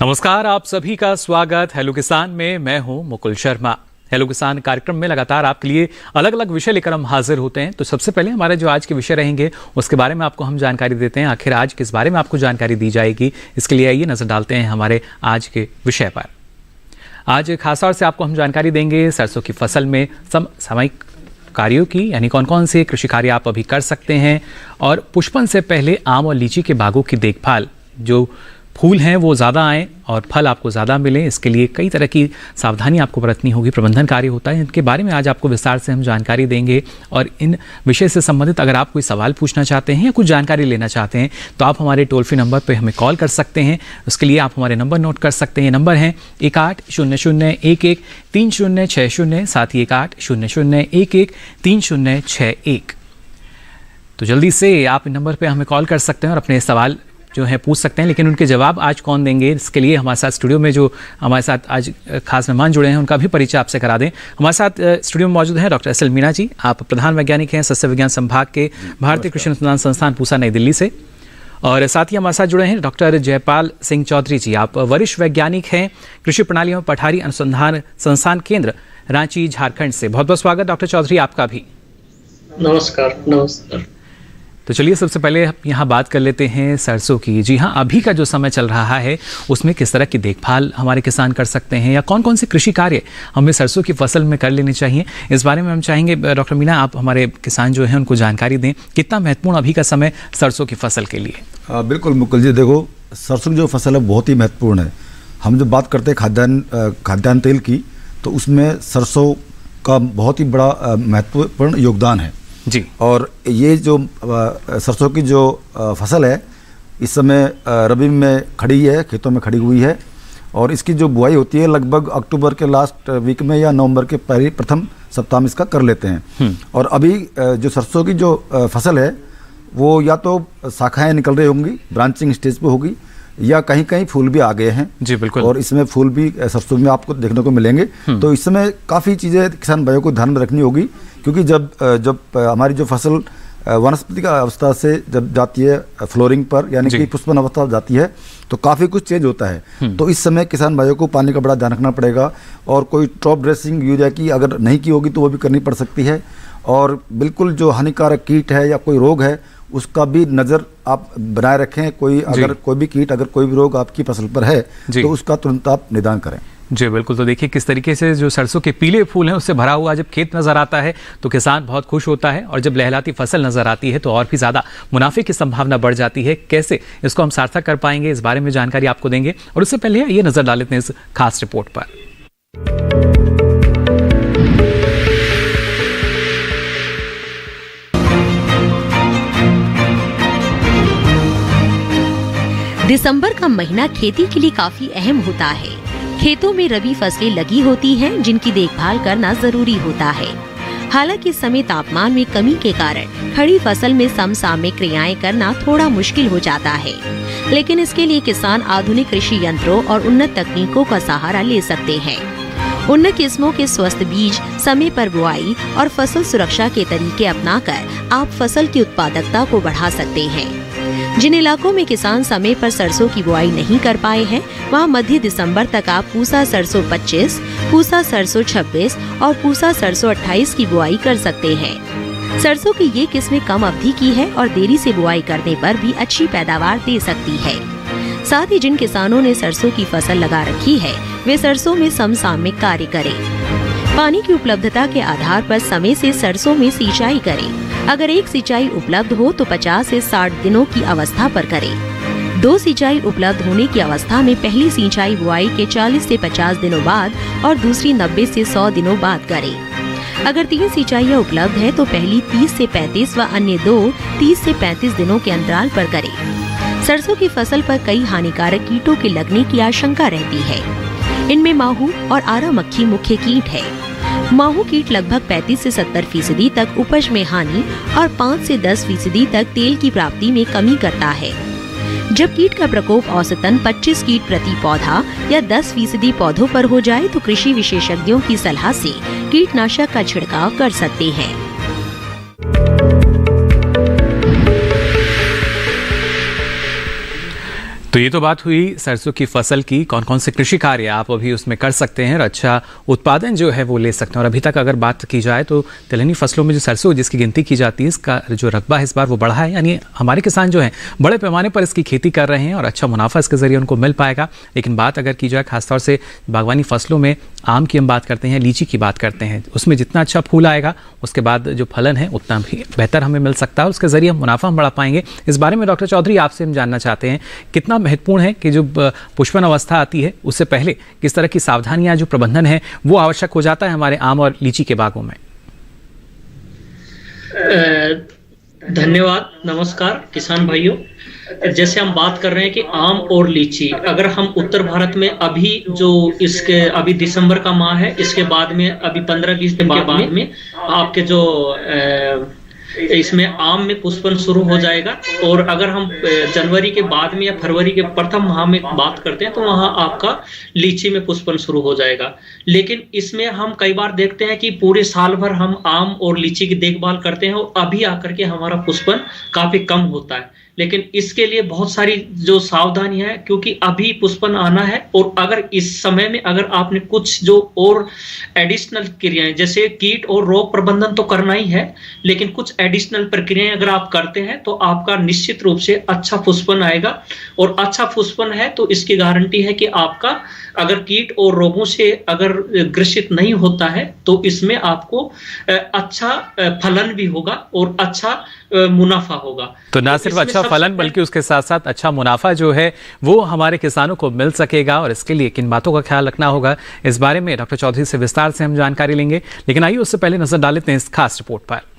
नमस्कार, आप सभी का स्वागत हेलो किसान में। मैं हूं मुकुल शर्मा। हेलो किसान कार्यक्रम में लगातार आपके लिए अलग अलग विषय लेकर हम हाजिर होते हैं। तो सबसे पहले हमारे जो आज के विषय रहेंगे उसके बारे में आपको हम जानकारी देते हैं। आखिर आज किस बारे में आपको जानकारी दी जाएगी, इसके लिए आइए नजर डालते हैं हमारे आज के विषय पर। आज खासतौर से आपको हम जानकारी देंगे सरसों की फसल में सामयिक कार्यों की, यानी कौन कौन से कृषि कार्य आप अभी कर सकते हैं, और पुष्पन से पहले आम और लीची के बागों की देखभाल, जो फूल हैं वो ज़्यादा आएँ और फल आपको ज़्यादा मिलें, इसके लिए कई तरह की सावधानी आपको बरतनी होगी, प्रबंधन कार्य होता है। इनके बारे में आज आपको विस्तार से हम जानकारी देंगे। और इन विषय से संबंधित अगर आप कोई सवाल पूछना चाहते हैं या कुछ जानकारी लेना चाहते हैं तो आप हमारे टोल फ्री नंबर पर हमें कॉल कर सकते हैं। उसके लिए आप हमारे नंबर नोट कर सकते हैं। नंबर हैं 1800113060, साथ ही 1800113061। तो जल्दी से आप इन नंबर पर हमें कॉल कर सकते हैं और अपने सवाल जो है पूछ सकते हैं। लेकिन उनके जवाब आज कौन देंगे, इसके लिए हमारे साथ स्टूडियो में जो हमारे साथ आज खास मेहमान जुड़े हैं उनका भी परिचय आपसे करा दें। हमारे साथ स्टूडियो में मौजूद हैं डॉक्टर एस.एल. मीणा जी। आप प्रधान वैज्ञानिक हैं सस्य विज्ञान संभाग के भारतीय कृषि अनुसंधान संस्थान पूसा नई दिल्ली से। और साथ ही हमारे साथ जुड़े हैं डॉक्टर जयपाल सिंह चौधरी जी। आप वरिष्ठ वैज्ञानिक हैं कृषि प्रणालियों पठारी अनुसंधान संस्थान केंद्र रांची झारखंड से। बहुत बहुत स्वागत डॉक्टर चौधरी आपका भी। नमस्कार। तो चलिए सबसे पहले यहाँ बात कर लेते हैं सरसों की। जी हाँ, अभी का जो समय चल रहा है उसमें किस तरह की देखभाल हमारे किसान कर सकते हैं, या कौन कौन से कृषि कार्य हमें सरसों की फसल में कर लेने चाहिए, इस बारे में हम चाहेंगे डॉक्टर मीणा आप हमारे किसान जो हैं उनको जानकारी दें। कितना महत्वपूर्ण अभी का समय सरसों की फसल के लिए? बिल्कुल मुकुल जी, देखो सरसों की जो फसल है बहुत ही महत्वपूर्ण है। हम जब बात करते हैं खाद्यान्न तेल की, तो उसमें सरसों का बहुत ही बड़ा महत्वपूर्ण योगदान है जी। और ये जो सरसों की जो फसल है इस समय रबी में खड़ी है, खेतों में खड़ी हुई है, और इसकी जो बुआई होती है लगभग अक्टूबर के लास्ट वीक में या नवंबर के प्रथम सप्ताह में इसका कर लेते हैं। और अभी जो सरसों की जो फसल है वो या तो शाखाएं निकल रही होंगी, ब्रांचिंग स्टेज पे होगी, या कहीं कहीं फूल भी आ गए हैं। जी बिल्कुल। और इसमें फूल भी सरसों में आपको देखने को मिलेंगे। तो इस समय काफ़ी चीज़ें किसान भाइयों को ध्यान में रखनी होगी, क्योंकि जब हमारी जो फसल वनस्पति का अवस्था से जब जाती है फ्लोरिंग पर, यानी कि पुष्पन अवस्था जाती है, तो काफ़ी कुछ चेंज होता है। तो इस समय किसान भाइयों को पानी का बड़ा ध्यान रखना पड़ेगा, और कोई टॉप ड्रेसिंग यूरिया की अगर नहीं की होगी तो वो भी करनी पड़ सकती है। और बिल्कुल जो हानिकारक कीट है या कोई रोग है उसका भी नज़र आप बनाए रखें। कोई भी कीट, अगर कोई भी रोग आपकी फसल पर है तो उसका तुरंत आप निदान करें। जी बिल्कुल। तो देखिए किस तरीके से जो सरसों के पीले फूल हैं उससे भरा हुआ जब खेत नजर आता है तो किसान बहुत खुश होता है, और जब लहलाती फसल नजर आती है तो और भी ज़्यादा मुनाफे की संभावना बढ़ जाती है। कैसे इसको हम सार्थक कर पाएंगे, इस बारे में जानकारी आपको देंगे। और उससे पहले ये नजर डाल लेते हैं इस खास रिपोर्ट पर। दिसंबर का महीना खेती के लिए काफी अहम होता है। खेतों में रबी फसलें लगी होती हैं जिनकी देखभाल करना जरूरी होता है। हालांकि इस समय तापमान में कमी के कारण खड़ी फसल में समसामयिक क्रियाएं करना थोड़ा मुश्किल हो जाता है, लेकिन इसके लिए किसान आधुनिक कृषि यंत्रों और उन्नत तकनीकों का सहारा ले सकते हैं। उन्नत किस्मों के स्वस्थ बीज, समय पर बुआई और फसल सुरक्षा के तरीके अपनाकर आप फसल की उत्पादकता को बढ़ा सकते हैं। जिन इलाकों में किसान समय पर सरसों की बुआई नहीं कर पाए हैं, वहां मध्य दिसंबर तक आप पूसा सरसों 25, पूसा सरसों 26 और पूसा सरसों 28 की बुआई कर सकते हैं। सरसों की ये किस्में कम अवधि की है और देरी से बुआई करने पर भी अच्छी पैदावार दे सकती है। साथ ही जिन किसानों ने सरसों की फसल लगा रखी है वे सरसों में समसामयिक कार्य करें। पानी की उपलब्धता के आधार पर समय से सरसों में सिंचाई करें। अगर एक सिंचाई उपलब्ध हो तो 50 से 60 दिनों की अवस्था पर करें। 2 सिंचाई उपलब्ध होने की अवस्था में पहली सिंचाई बुआई के 40 से 50 दिनों बाद और दूसरी 90 से 100 दिनों बाद करें। अगर 3 सिंचाइयाँ उपलब्ध है तो पहली 30 से 35 व अन्य 2 30 से 35 दिनों के अंतराल पर करें। सरसों की फसल पर कई हानिकारक कीटों के लगने की आशंका रहती है। इनमें माहू और आरा मक्खी मुख्य कीट है। माहू कीट लगभग 35 से 70% तक उपज में हानि और 5 से 10% तक तेल की प्राप्ति में कमी करता है। जब कीट का प्रकोप औसतन 25 कीट प्रति पौधा या 10% पौधों पर हो जाए तो कृषि विशेषज्ञों की सलाह से कीटनाशक का छिड़काव कर सकते हैं। तो तो ये तो बात हुई सरसों की फसल की, कौन कौन से कृषि कार्य आप अभी उसमें कर सकते हैं और अच्छा उत्पादन जो है वो ले सकते हैं। और अभी तक अगर बात की जाए तो तिलहनी फसलों में जो सरसों जिसकी गिनती की जाती है, इसका जो रकबा है इस बार वो बढ़ा है, यानी हमारे किसान जो हैं बड़े पैमाने पर इसकी खेती कर रहे हैं और अच्छा मुनाफा इसके जरिए उनको मिल पाएगा। लेकिन बात अगर की जाए खासतौर से बागवानी फसलों में, आम की हम बात करते हैं, लीची की बात करते हैं, उसमें जितना अच्छा फूल आएगा उसके बाद जो फलन है उतना भी बेहतर हमें मिल सकता है, उसके जरिए हम मुनाफा हम बढ़ा पाएंगे। इस बारे में डॉक्टर चौधरी आपसे हम जानना चाहते हैं कितना महत्वपूर्ण है कि जो पुष्पन अवस्था आती है उससे पहले किस तरह की सावधानियां, जो प्रबंधन है वो आवश्यक हो जाता है हमारे आम और लीची के बागों में। धन्यवाद, नमस्कार किसान भाइयों। जैसे हम बात कर रहे हैं कि आम और लीची, अगर हम उत्तर भारत में अभी जो इसके अभी दिसंबर का माह है, इसके बाद में अभी 15-20 दिन के बाद में आपके जो इसमें आम में पुष्पन शुरू हो जाएगा। और अगर हम जनवरी के बाद में या फरवरी के प्रथम माह में बात करते हैं तो वहां आपका लीची में पुष्पन शुरू हो जाएगा। लेकिन इसमें हम कई बार देखते हैं कि पूरे साल भर हम आम और लीची की देखभाल करते हैं और अभी आकर के हमारा पुष्पन काफी कम होता है। लेकिन इसके लिए बहुत सारी जो सावधानियां है, क्योंकि अभी पुष्पन आना है और अगर इस समय में अगर आपने कुछ जो और एडिशनल क्रियाएं, जैसे कीट और रोग प्रबंधन तो करना ही है, लेकिन कुछ एडिशनल प्रक्रियाएं अगर आप करते हैं तो आपका निश्चित रूप से अच्छा पुष्पन आएगा। और अच्छा पुष्पन है तो इसकी गारंटी है कि आपका अगर कीट और रोगों से अगर ग्रसित नहीं होता है तो इसमें आपको अच्छा फलन भी होगा और अच्छा मुनाफा होगा। तो ना सिर्फ अच्छा फलन बल्कि उसके साथ साथ अच्छा मुनाफा जो है वो हमारे किसानों को मिल सकेगा। और इसके लिए किन बातों का ख्याल रखना होगा, इस बारे में डॉक्टर चौधरी से विस्तार से हम जानकारी लेंगे। लेकिन आइए उससे पहले नजर डाल लेते हैं इस खास रिपोर्ट पर।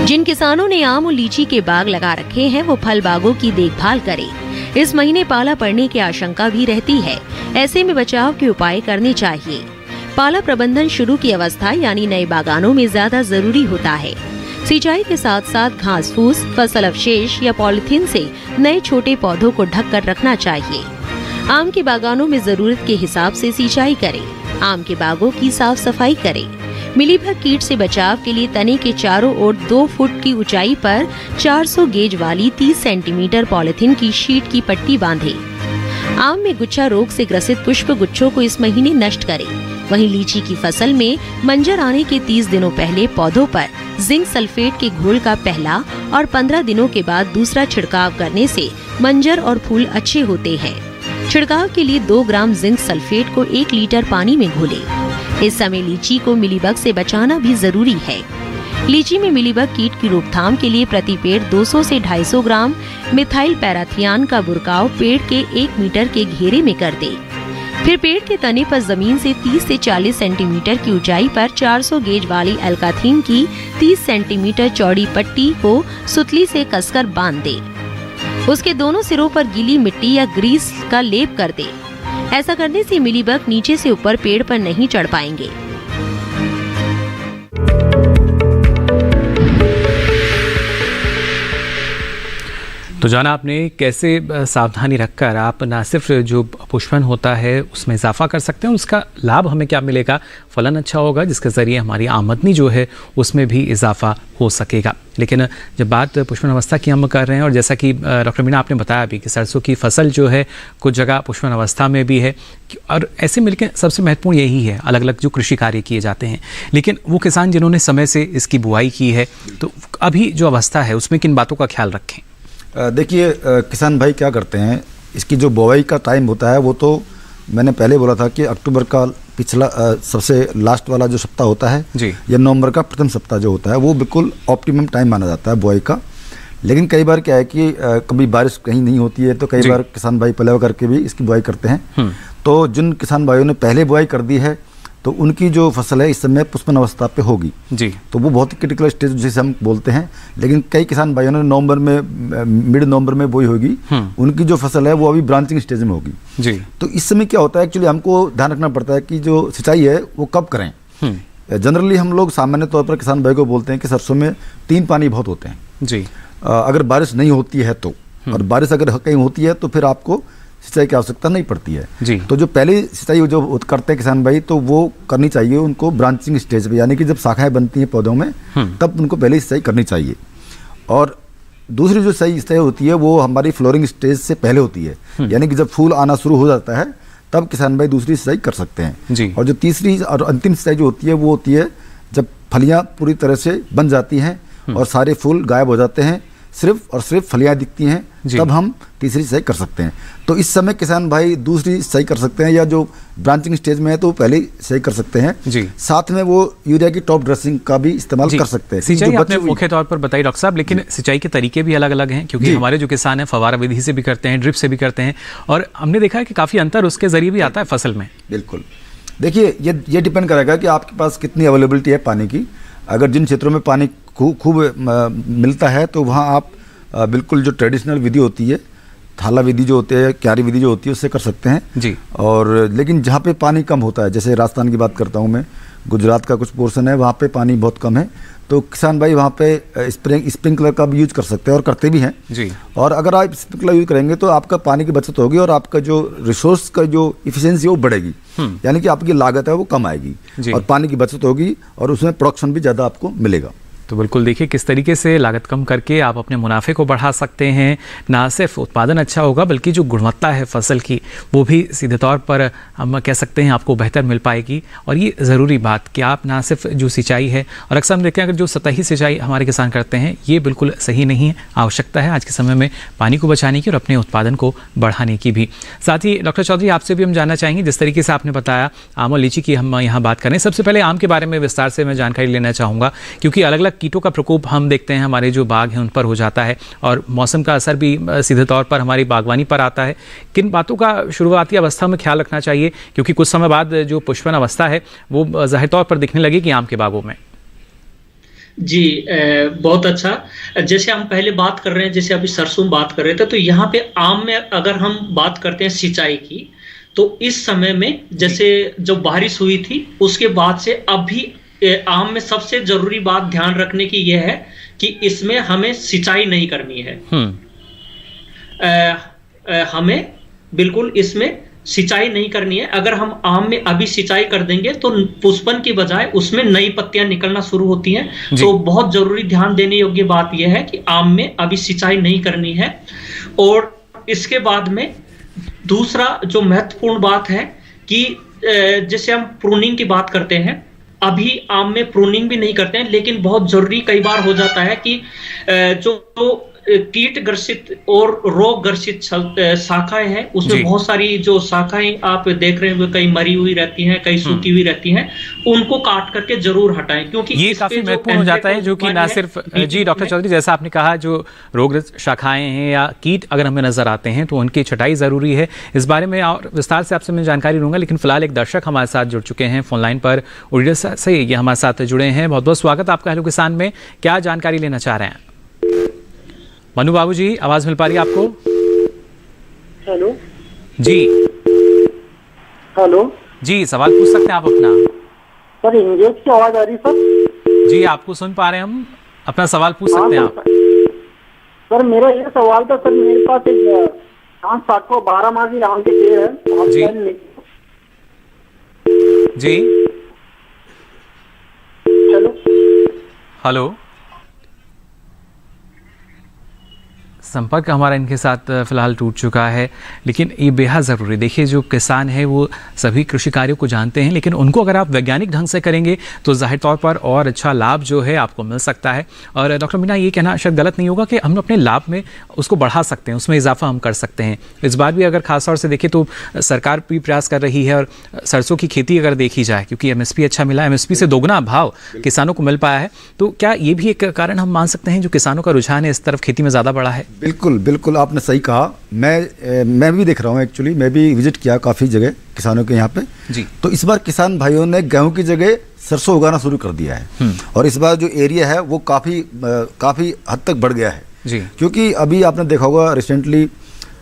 जिन किसानों ने आम और लीची के बाग लगा रखे हैं वो फल बागों की देखभाल करें। इस महीने पाला पड़ने की आशंका भी रहती है, ऐसे में बचाव के उपाय करने चाहिए। पाला प्रबंधन शुरू की अवस्था यानी नए बागानों में ज्यादा जरूरी होता है। सिंचाई के साथ साथ घास फूस, फसल अवशेष या पॉलिथीन से नए छोटे पौधों को ढक कर रखना चाहिए। आम के बागानों में जरूरत के हिसाब से सिंचाई करें। आम के बागों की साफ सफाई करें। मिलीबग कीट से बचाव के लिए तने के चारों ओर 2 फुट की ऊंचाई पर 400 गेज वाली 30 सेंटीमीटर पॉलिथीन की शीट की पट्टी बांधें। आम में गुच्छा रोग से ग्रसित पुष्प गुच्छों को इस महीने नष्ट करें। वहीं लीची की फसल में मंजर आने के 30 दिनों पहले पौधों पर जिंक सल्फेट के घोल का पहला और 15 दिनों के बाद दूसरा छिड़काव करने से मंजर और फूल अच्छे होते हैं। छिड़काव के लिए 2 ग्राम जिंक सल्फेट को 1 लीटर पानी में घोलें। इस समय लीची को मिलीबग से बचाना भी जरूरी है। लीची में मिलीबग कीट की रोकथाम के लिए प्रति पेड़ 200 से 250 ग्राम मिथाइल पैराथियान का बुरकाव पेड़ के 1 मीटर के घेरे में कर दे। फिर पेड़ के तने पर जमीन से 30 से 40 सेंटीमीटर की ऊंचाई पर 400 गेज वाली अल्काथीन की 30 सेंटीमीटर चौड़ी पट्टी को सुतली से कसकर बांध दे। उसके दोनों सिरों पर गीली मिट्टी या ग्रीस का लेप कर दे। ऐसा करने से मिलीबग नीचे से ऊपर पेड़ पर नहीं चढ़ पाएंगे। तो जाना आपने कैसे सावधानी रखकर आप ना सिर्फ जो पुष्पन होता है उसमें इजाफा कर सकते हैं, उसका लाभ हमें क्या मिलेगा, फलन अच्छा होगा जिसके ज़रिए हमारी आमदनी जो है उसमें भी इजाफा हो सकेगा। लेकिन जब बात पुष्पन अवस्था की हम कर रहे हैं और जैसा कि डॉक्टर मीना आपने बताया भी कि सरसों की फसल जो है कुछ जगह पुष्पन अवस्था में भी है और ऐसे मिलकर सबसे महत्वपूर्ण यही है, अलग अलग जो कृषि कार्य किए जाते हैं। लेकिन वो किसान जिन्होंने समय से इसकी बुआई की है तो अभी जो अवस्था है उसमें किन बातों का ख्याल रखें? देखिए किसान भाई क्या करते हैं, इसकी जो बुआई का टाइम होता है वो तो मैंने पहले बोला था कि अक्टूबर का पिछला सबसे लास्ट वाला जो सप्ताह होता है जी, या नवंबर का प्रथम सप्ताह जो होता है वो बिल्कुल ऑप्टिमम टाइम माना जाता है बुआई का। लेकिन कई बार क्या है कि कभी बारिश कहीं नहीं होती है तो कई बार किसान भाई पलेवा करके भी इसकी बुआई करते हैं। तो जिन किसान भाइयों ने पहले बुआई कर दी है तो उनकी जो फसल है इस समय पुष्पन अवस्था पे होगी जी, तो वो बहुत ही क्रिटिकल स्टेज जिसे हम बोलते हैं। लेकिन कई किसान भाइयों ने नवंबर में मिड नवंबर में बोई होगी, उनकी जो फसल है वो अभी ब्रांचिंग स्टेज में होगी जी। तो इस समय क्या होता है, एक्चुअली हमको ध्यान रखना पड़ता है कि जो सिंचाई है वो कब करें। जनरली हम लोग सामान्य तौर पर किसान भाई को बोलते हैं कि सरसों में 3 पानी बहुत होते हैं जी। अगर बारिश नहीं होती है तो, और बारिश अगर कहीं होती है तो फिर आपको सिंचाई की आवश्यकता नहीं पड़ती है। जी। तो जो पहली सिंचाई जो करते हैं किसान भाई, तो वो करनी चाहिए उनको ब्रांचिंग स्टेज पे, यानी कि जब शाखाएं बनती हैं पौधों में तब उनको पहले सिंचाई करनी चाहिए। और दूसरी जो सिंचाई होती है वो हमारी फ्लोरिंग स्टेज से पहले होती है, यानी कि जब फूल आना शुरू हो जाता है तब किसान भाई दूसरी सिंचाई कर सकते हैं। जी। और जो तीसरी और अंतिम सिंचाई जो होती है वो होती है जब फलियां पूरी तरह से बन जाती हैं और सारे फूल गायब हो जाते हैं, सिर्फ और सिर्फ फलियां दिखती हैं, तब हम तीसरी सिंचाई कर सकते हैं। तो इस समय किसान भाई दूसरी सिंचाई कर सकते हैं, या जो ब्रांचिंग स्टेज में है तो पहले सिंचाई कर सकते हैं। जी। साथ में वो यूरिया की टॉप ड्रेसिंग का भी इस्तेमाल कर सकते हैं। सिंचाई आपने मुख्य तौर पर बताई डॉक्टर साहब, लेकिन सिंचाई के तरीके भी अलग अलग हैं, क्योंकि हमारे जो किसान हैं फव्वारा विधि से भी करते हैं, ड्रिप से भी करते हैं, और हमने देखा है कि काफी अंतर उसके जरिए भी आता है फसल में। बिल्कुल, देखिए ये डिपेंड करेगा कि आपके पास कितनी अवेलेबिलिटी है पानी की। अगर जिन क्षेत्रों में पानी खूब मिलता है तो वहाँ आप बिल्कुल जो ट्रेडिशनल विधि होती है, थाला विधि जो होती है, क्यारी विधि जो होती है, उससे कर सकते हैं। जी। और लेकिन जहाँ पे पानी कम होता है, जैसे राजस्थान की बात करता हूँ मैं, गुजरात का कुछ पोर्शन है वहाँ पे पानी बहुत कम है, तो किसान भाई वहाँ पे स्प्रिंकलर का भी यूज कर सकते हैं और करते भी हैं। जी। और अगर आप स्प्रिंकलर यूज करेंगे तो आपका पानी की बचत होगी और आपका जो रिसोर्स का जो इफिशियंसी है वो बढ़ेगी, यानी कि आपकी लागत है वो कम आएगी और पानी की बचत होगी और उसमें प्रोडक्शन भी ज़्यादा आपको मिलेगा। तो बिल्कुल देखिए किस तरीके से लागत कम करके आप अपने मुनाफे को बढ़ा सकते हैं। ना सिर्फ उत्पादन अच्छा होगा बल्कि जो गुणवत्ता है फसल की वो भी सीधे तौर पर हम कह सकते हैं आपको बेहतर मिल पाएगी। और ये ज़रूरी बात कि आप ना सिर्फ जो सिंचाई है, और अक्सर हम देखते हैं अगर जो सतही सिंचाई हमारे किसान करते हैं ये बिल्कुल सही नहीं है। आवश्यकता है आज के समय में पानी को बचाने की और अपने उत्पादन को बढ़ाने की भी। साथ ही डॉक्टर चौधरी आपसे भी हम जानना चाहेंगे, जिस तरीके से आपने बताया आम और लीची की हम यहाँ बात करें, सबसे पहले आम के बारे में विस्तार से मैं जानकारी लेना चाहूँगा, क्योंकि अलग अलग कीटों का प्रकोप हम देखते हैं हमारे जो बाग हैं उन पर हो जाता है और मौसम का असर भी सीधे तौर पर हमारी बागवानी पर आता है। किन बातों का शुरुआती अवस्था में ख्याल रखना चाहिए, क्योंकि कुछ समय बाद जो पुष्पन अवस्था है वो जाहिर तौर पर दिखने लगेगी आम के बागों में। जी, बहुत अच्छा। जैसे हम पहले बात कर रहे हैं, जैसे अभी सरसों बात कर रहे थे, तो यहाँ पे आम में अगर हम बात करते हैं सिंचाई की, तो इस समय में जैसे जो बारिश हुई थी उसके बाद से अभी आम में सबसे जरूरी बात ध्यान रखने की यह है कि इसमें हमें सिंचाई नहीं करनी है। हमें बिल्कुल इसमें सिंचाई नहीं करनी है। अगर हम आम में अभी सिंचाई कर देंगे तो पुष्पन की बजाय उसमें नई पत्तियां निकलना शुरू होती हैं। तो बहुत जरूरी ध्यान देने योग्य बात यह है कि आम में अभी सिंचाई नहीं करनी है। और इसके बाद में दूसरा जो महत्वपूर्ण बात है कि जैसे हम प्रूनिंग की बात करते हैं, अभी आम में प्रूनिंग भी नहीं करते हैं, लेकिन बहुत जरूरी कई बार हो जाता है कि जो कीट ग्रसित और रोग ग्रसित शाखाएं हैं उसमें बहुत सारी जो शाखाएं आप देख रहे हैं कई मरी हुई रहती हैं, कई सूखी हुई रहती हैं, उनको काट करके जरूर हटाएं, क्योंकि ये काफी महत्वपूर्ण हो जाता है। जो कि ना सिर्फ जी डॉक्टर चौधरी जैसा आपने कहा, जो रोग शाखाएं हैं या कीट अगर हमें नजर आते हैं तो उनकी छटाई जरूरी है। इस बारे में और विस्तार से आपसे मैं जानकारी लूंगा, लेकिन फिलहाल एक दर्शक हमारे साथ जुड़ चुके हैं फोन लाइन पर, उड़ीसा से ये हमारे साथ जुड़े हैं। बहुत बहुत स्वागत आपका हेलो किसान में। क्या जानकारी लेना चाह रहे हैं? मनु बाबू जी, आवाज मिल पा रही है आपको? हेलो जी। हेलो जी, सवाल पूछ सकते हैं आप अपना। सर इंग्लिश की आवाज आ रही सर? जी, आपको सुन पा रहे हैं हम, अपना सवाल पूछ सकते हैं आप। सर मेरा ये सवाल था, सर मेरे पास एक 12 मासी आम के पेड़ है जी। जी हेलो हेलो, संपर्क हमारा इनके साथ फिलहाल टूट चुका है, लेकिन ये बेहद ज़रूरी। देखिए जो किसान है वो सभी कृषि कार्यों को जानते हैं, लेकिन उनको अगर आप वैज्ञानिक ढंग से करेंगे तो जाहिर तौर पर और अच्छा लाभ जो है आपको मिल सकता है। और डॉक्टर मीना ये कहना शायद गलत नहीं होगा कि हम अपने लाभ में उसको बढ़ा सकते हैं, उसमें इजाफा हम कर सकते हैं। इस बार भी अगर खासतौर से देखें तो सरकार भी प्रयास कर रही है, और सरसों की खेती अगर देखी जाए, क्योंकि MSP अच्छा मिला, MSP से दोगुना भाव किसानों को मिल पाया है, तो क्या ये भी एक कारण हम मान सकते हैं जो किसानों का रुझान है इस तरफ खेती में ज़्यादा बढ़ा है? बिल्कुल बिल्कुल, आपने सही कहा। मैं भी देख रहा हूँ, एक्चुअली मैं भी विजिट किया काफ़ी जगह किसानों के यहाँ पे जी। तो इस बार किसान भाइयों ने गेहूं की जगह सरसों उगाना शुरू कर दिया है, और इस बार जो एरिया है वो काफ़ी हद तक बढ़ गया है जी। क्योंकि अभी आपने देखा होगा रिसेंटली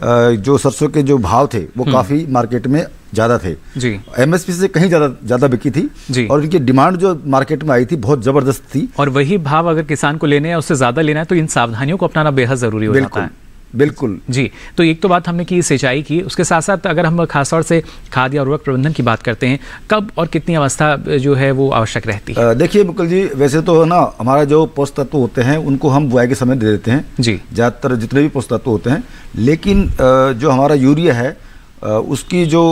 जो सरसों के जो भाव थे वो काफ़ी मार्केट में ज़्यादा थे जी। MSP से कहीं ज़्यादा बिकी थी जी। और इनकी डिमांड जो मार्केट में आई थी बहुत ज़बरदस्त थी, और वही भाव अगर किसान को लेने हैं उससे ज़्यादा लेना है तो इन सावधानियों को अपनाना बेहद ज़रूरी हो जाता है। बिल्कुल जी। तो एक तो बात हमने की सिंचाई की, उसके साथ साथ अगर हम खासतौर से खाद या उर्वरक प्रबंधन की बात करते हैं, कब और कितनी अवस्था जो है वो आवश्यक रहती है? देखिए मुकुल जी, वैसे तो ना हमारा जो पोषक तत्व होते हैं उनको हम बुआई के समय दे देते हैं जी, ज़्यादातर जितने भी पोषक तत्व होते हैं, लेकिन जो हमारा यूरिया है उसकी जो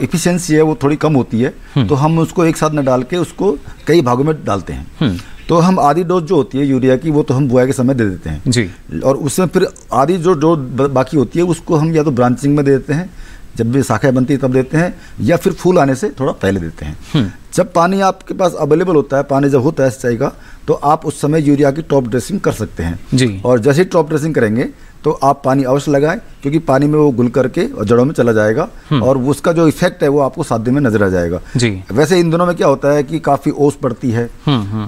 इफिशियंसी है वो थोड़ी कम होती है, तो हम उसको एक साथ न डाल के उसको कई भागों में डालते हैं। तो हम आधी डोज जो होती है यूरिया की वो तो हम बुआई के समय दे देते हैं जी, और उसमें फिर आधी जो डोज बाकी होती है उसको हम या तो ब्रांचिंग में दे देते हैं, जब भी शाखाएं बनती है तब देते हैं, या फिर फूल आने से थोड़ा पहले देते हैं। जब पानी आपके पास अवेलेबल होता है, पानी जब होता है सिंचाई का, तो आप उस समय यूरिया की टॉप ड्रेसिंग कर सकते हैं जी। और जैसे ही टॉप ड्रेसिंग करेंगे तो आप पानी अवश्य लगाएं, क्योंकि पानी में वो घुल करके और जड़ों में चला जाएगा और उसका जो इफेक्ट है वो आपको 7 दिन में नजर आ जाएगा जी। वैसे इन दिनों में क्या होता है कि काफ़ी ओस पड़ती है,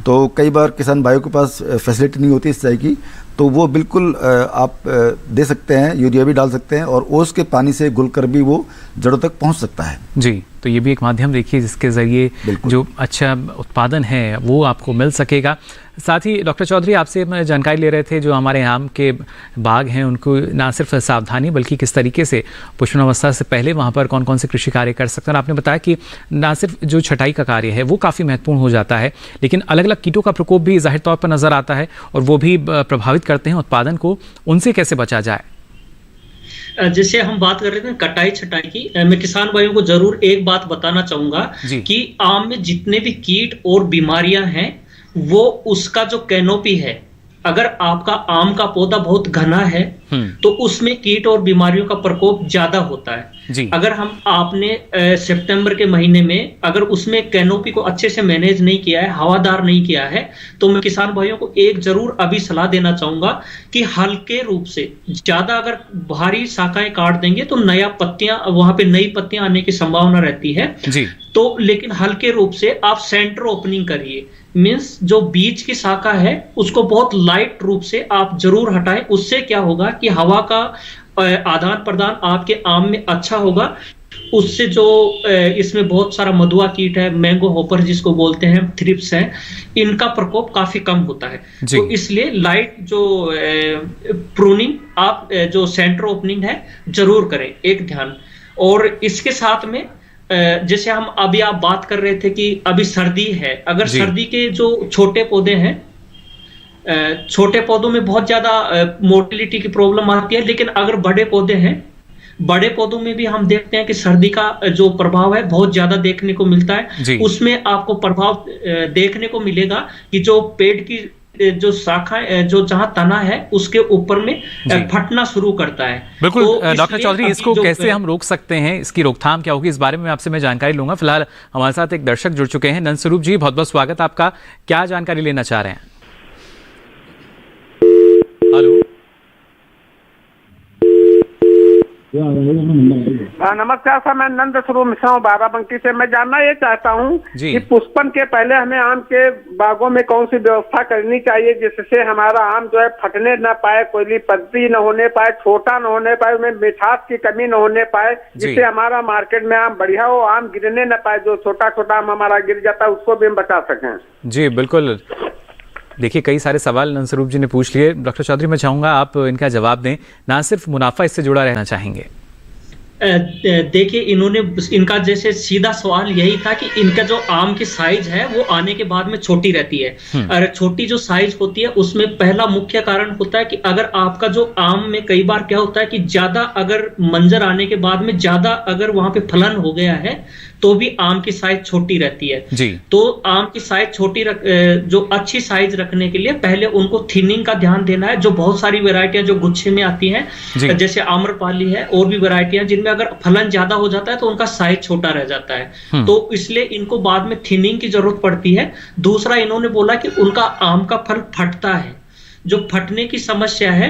तो कई बार किसान भाइयों के पास फैसिलिटी नहीं होती सिंचाई की, तो वो बिल्कुल आप दे सकते हैं, यूरिया भी डाल सकते हैं और ओस के पानी से घुल कर भी वो जड़ों तक पहुंच सकता है जी। तो ये भी एक माध्यम देखिए जिसके ज़रिए जो अच्छा उत्पादन है वो आपको मिल सकेगा। साथ ही डॉक्टर चौधरी, आपसे मैं जानकारी ले रहे थे, जो हमारे आम के बाग हैं उनको ना सिर्फ सावधानी बल्कि किस तरीके से पुष्पावस्था से पहले वहाँ पर कौन कौन से कृषि कार्य कर सकते हैं। और आपने बताया कि ना सिर्फ जो छटाई का कार्य है वो काफ़ी महत्वपूर्ण हो जाता है, लेकिन अलग अलग कीटों का प्रकोप भी जाहिर तौर पर नज़र आता है और वो भी प्रभावित करते हैं उत्पादन को, उनसे कैसे बचा जाए? जैसे हम बात कर रहे थे कटाई छटाई की, मैं किसान भाइयों को जरूर एक बात बताना चाहूंगा कि आम में जितने भी कीट और बीमारियां हैं वो उसका जो कैनोपी है, अगर आपका आम का पौधा बहुत घना है तो उसमें कीट और बीमारियों का प्रकोप ज्यादा होता है जी। अगर आपने सितंबर के महीने में अगर उसमें कैनोपी को अच्छे से मैनेज नहीं किया है, हवादार नहीं किया है, तो मैं किसान भाइयों को एक जरूर अभी सलाह देना चाहूंगा कि हल्के रूप से, ज्यादा अगर भारी शाखाएं काट देंगे तो नया पत्तियां वहां पे नई पत्तियां आने की संभावना रहती है जी। तो लेकिन हल्के रूप से आप सेंटर ओपनिंग करिए, मीन्स जो बीच की शाखा है उसको बहुत लाइट रूप से आप जरूर हटाएं। उससे क्या होगा कि हवा का आदान प्रदान आपके आम में अच्छा होगा। उससे जो इसमें बहुत सारा मधुआ कीट है, मैंगो हॉपर जिसको बोलते हैं, थ्रिप्स है, इनका प्रकोप काफी कम होता है। तो इसलिए लाइट जो प्रूनिंग आप जो सेंटर ओपनिंग है जरूर करें, एक ध्यान। और इसके साथ में जैसे हम अभी आप बात कर रहे थे कि अभी सर्दी है, अगर सर्दी के जो छोटे पौधे हैं, छोटे पौधों में बहुत ज्यादा मोर्टिलिटी की प्रॉब्लम आती है, लेकिन अगर बड़े पौधे हैं, बड़े पौधों में भी हम देखते हैं कि सर्दी का जो प्रभाव है बहुत ज्यादा देखने को मिलता है। उसमें आपको प्रभाव देखने को मिलेगा कि जो पेड़ की जो शाखा जो जहां तना है उसके ऊपर में फटना शुरू करता है। बिल्कुल तो डॉक्टर चौधरी, इसको कैसे हम रोक सकते हैं, इसकी रोकथाम क्या होगी, इस बारे में आपसे मैं जानकारी लूंगा। फिलहाल हमारे साथ एक दर्शक जुड़ चुके हैं, नंद स्वरूप जी, बहुत बहुत स्वागत आपका। क्या जानकारी लेना चाह रहे हैं? हेलो, नमस्कार सर, मैं नंद स्वरूप मिश्रा हूँ बाराबंकी से। मैं जानना ये चाहता हूँ कि पुष्पन के पहले हमें आम के बागों में कौन सी व्यवस्था करनी चाहिए जिससे हमारा आम जो है फटने न पाए, कोई पत्ती न होने पाए, छोटा न होने पाए, उसमें मिठास की कमी न होने पाए, जिससे हमारा मार्केट में आम बढ़िया हो, आम गिरने न पाए, जो छोटा छोटा आम हमारा गिर जाता है उसको भी हम बचा सकें। जी बिल्कुल, देखिए कई सारे सवाल नंदस्वरूप जी ने पूछ लिए। डॉक्टर चौधरी, मैं चाहूंगा आप इनका जवाब दें, ना सिर्फ मुनाफा इससे जुड़ा रहना चाहेंगे। देखिए इनका जैसे सीधा सवाल यही था कि इनका जो आम की साइज है वो आने के बाद में छोटी रहती है। और छोटी जो साइज होती है उसमें पहला मुख्य कारण होता है कि अगर आपका जो आम में कई बार क्या होता है कि ज्यादा अगर मंजर आने के बाद में ज्यादा अगर वहां पे फलन हो गया है तो भी आम की साइज छोटी रहती है जी। तो आम की साइज छोटी जो अच्छी साइज रखने के लिए पहले उनको थिनिंग का ध्यान देना है। जो बहुत सारी वैरायटियां जो गुच्छे में आती हैं, जैसे आम्रपाली है और भी वैरायटियां जिनमें अगर फलन ज्यादा हो जाता है तो उनका साइज छोटा रह जाता है, तो इसलिए इनको बाद में थिनिंग की जरूरत पड़ती है। दूसरा, इन्होंने बोला कि उनका आम का फल फटता है। जो फटने की समस्या है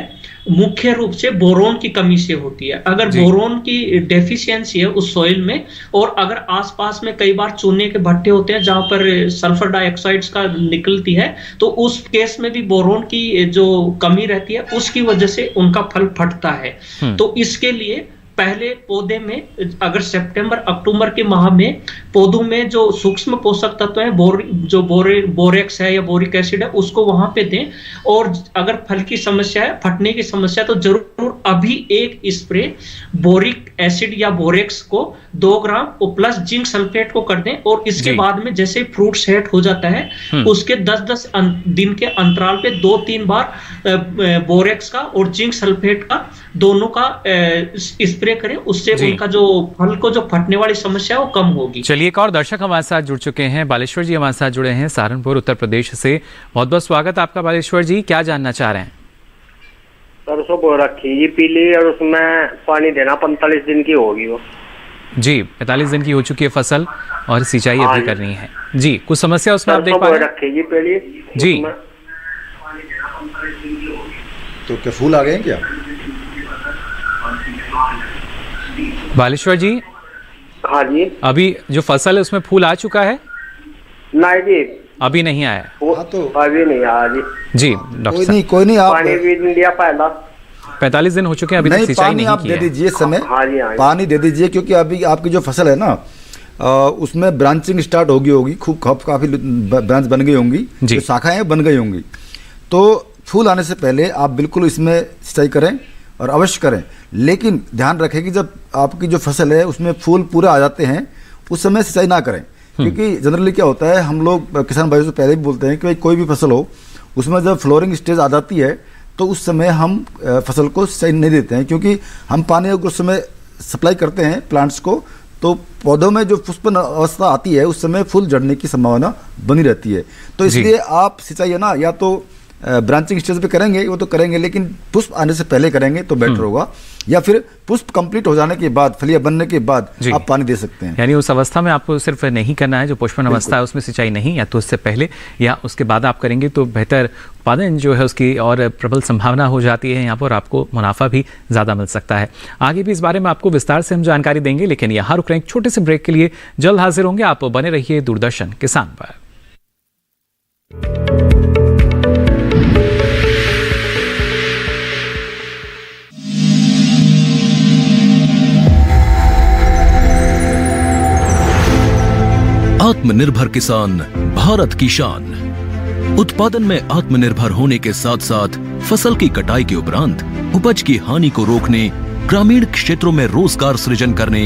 मुख्य रूप से बोरोन की कमी से होती है। अगर बोरोन की डेफिशिएंसी है उस सॉइल में, और अगर आसपास में कई बार चूने के भट्टे होते हैं जहां पर सल्फर डाइऑक्साइड्स का निकलती है, तो उस केस में भी बोरोन की जो कमी रहती है उसकी वजह से उनका फल फटता है। तो इसके लिए पहले पौधे में अगर सितंबर अक्टूबर के माह में पौधों में जो सूक्ष्म पोषक तत्व है बोरेक्स है या बोरिक एसिड है उसको वहां पे दें। और अगर फल की समस्या है, फटने की समस्या, तो जरूर अभी एक स्प्रे बोरिक एसिड या बोरेक्स को 2 ग्राम और प्लस जिंक सल्फेट को कर दें। और इसके बाद में जैसे फ्रूट सेट हो जाता है उसके 10-10 दिन के अंतराल पे 2-3 बार बोरेक्स का और जिंक सल्फेट का दोनों का स्प्रे करें। उससे उनका जो फल को जो फटने वाली समस्या है वो कम होगी। चलिए, एक और दर्शक हमारे साथ जुड़ चुके हैं। बालेश्वर जी हमारे साथ जुड़े हैं सहारनपुर उत्तर प्रदेश से। बहुत बहुत स्वागत आपका बालेश्वर जी, क्या जानना चाह रहे हैं? सरसों बो रखी जी पीली, और उसमें पानी देना 45 दिन की होगी वो। जी, 45 दिन की हो चुकी है फसल और सिंचाई अभी करनी है जी। कुछ समस्या उसमें आप देख पा रहे हैं? जी पहले जी, तो क्या फूल आ गए हैं क्या बालेश्वर जी? हाँ जी। अभी जो फसल है उसमें फूल आ चुका है? नहीं जी, अभी नहीं आया है। हाँ, तो अभी नहीं आया जी। जी डॉक्टर साहब, कोई नहीं आप पानी भी नहीं दिया पहला। 45 दिन हो चुके हैं, अभी तक नहीं, सिंचाई पानी नहीं आप की दे है। दीजिए समय। हाँ जी, हाँ जी। पानी दे दीजिए, क्योंकि अभी आपकी जो फसल है ना उसमें ब्रांचिंग स्टार्ट होगी खूब काफी ब्रांच बन गई होंगी, जो शाखाएं बन गई होंगी। तो फूल आने से पहले आप बिल्कुल इसमें सिंचाई करें और अवश्य करें। लेकिन ध्यान रखें कि जब आपकी जो फसल है उसमें फूल पूरे आ जाते हैं उस समय सिंचाई ना करें, क्योंकि जनरली क्या होता है, हम लोग किसान भाइयों से पहले भी बोलते हैं कि भाई कोई भी फसल हो उसमें जब फ्लोरिंग स्टेज आ जाती है तो उस समय हम फसल को सिंचाई नहीं देते हैं, क्योंकि हम पानी अगर उस समय सप्लाई करते हैं प्लांट्स को तो पौधों में जो पुष्पन अवस्था आती है उस समय फूल झड़ने की संभावना बनी रहती है। तो इसलिए आप सिंचाई है ना या तो ब्रांचिंग स्टेज पे करेंगे, वो तो करेंगे, लेकिन पुष्प आने से पहले करेंगे तो बेटर होगा, या फिर पुष्प कंप्लीट हो जाने के बाद, फलियां बनने के बाद आप पानी दे सकते हैं। यानी उस अवस्था में आपको सिर्फ नहीं करना है, जो पुष्पन अवस्था है उसमें सिंचाई नहीं, या तो उससे पहले या उसके बाद आप करेंगे तो बेहतर उत्पादन जो है उसकी और प्रबल संभावना हो जाती है यहाँ पर, आपको मुनाफा भी ज़्यादा मिल सकता है। आगे भी इस बारे में आपको विस्तार से हम जानकारी देंगे, लेकिन यहाँ रुक रहे हैं एक छोटे से ब्रेक के लिए, जल्द हाजिर होंगे। आप बने रहिए दूरदर्शन किसान पर। आत्मनिर्भर किसान भारत की शान। उत्पादन में आत्मनिर्भर होने के साथ साथ फसल की कटाई के उपरांत उपज की हानि को रोकने, ग्रामीण क्षेत्रों में रोजगार सृजन करने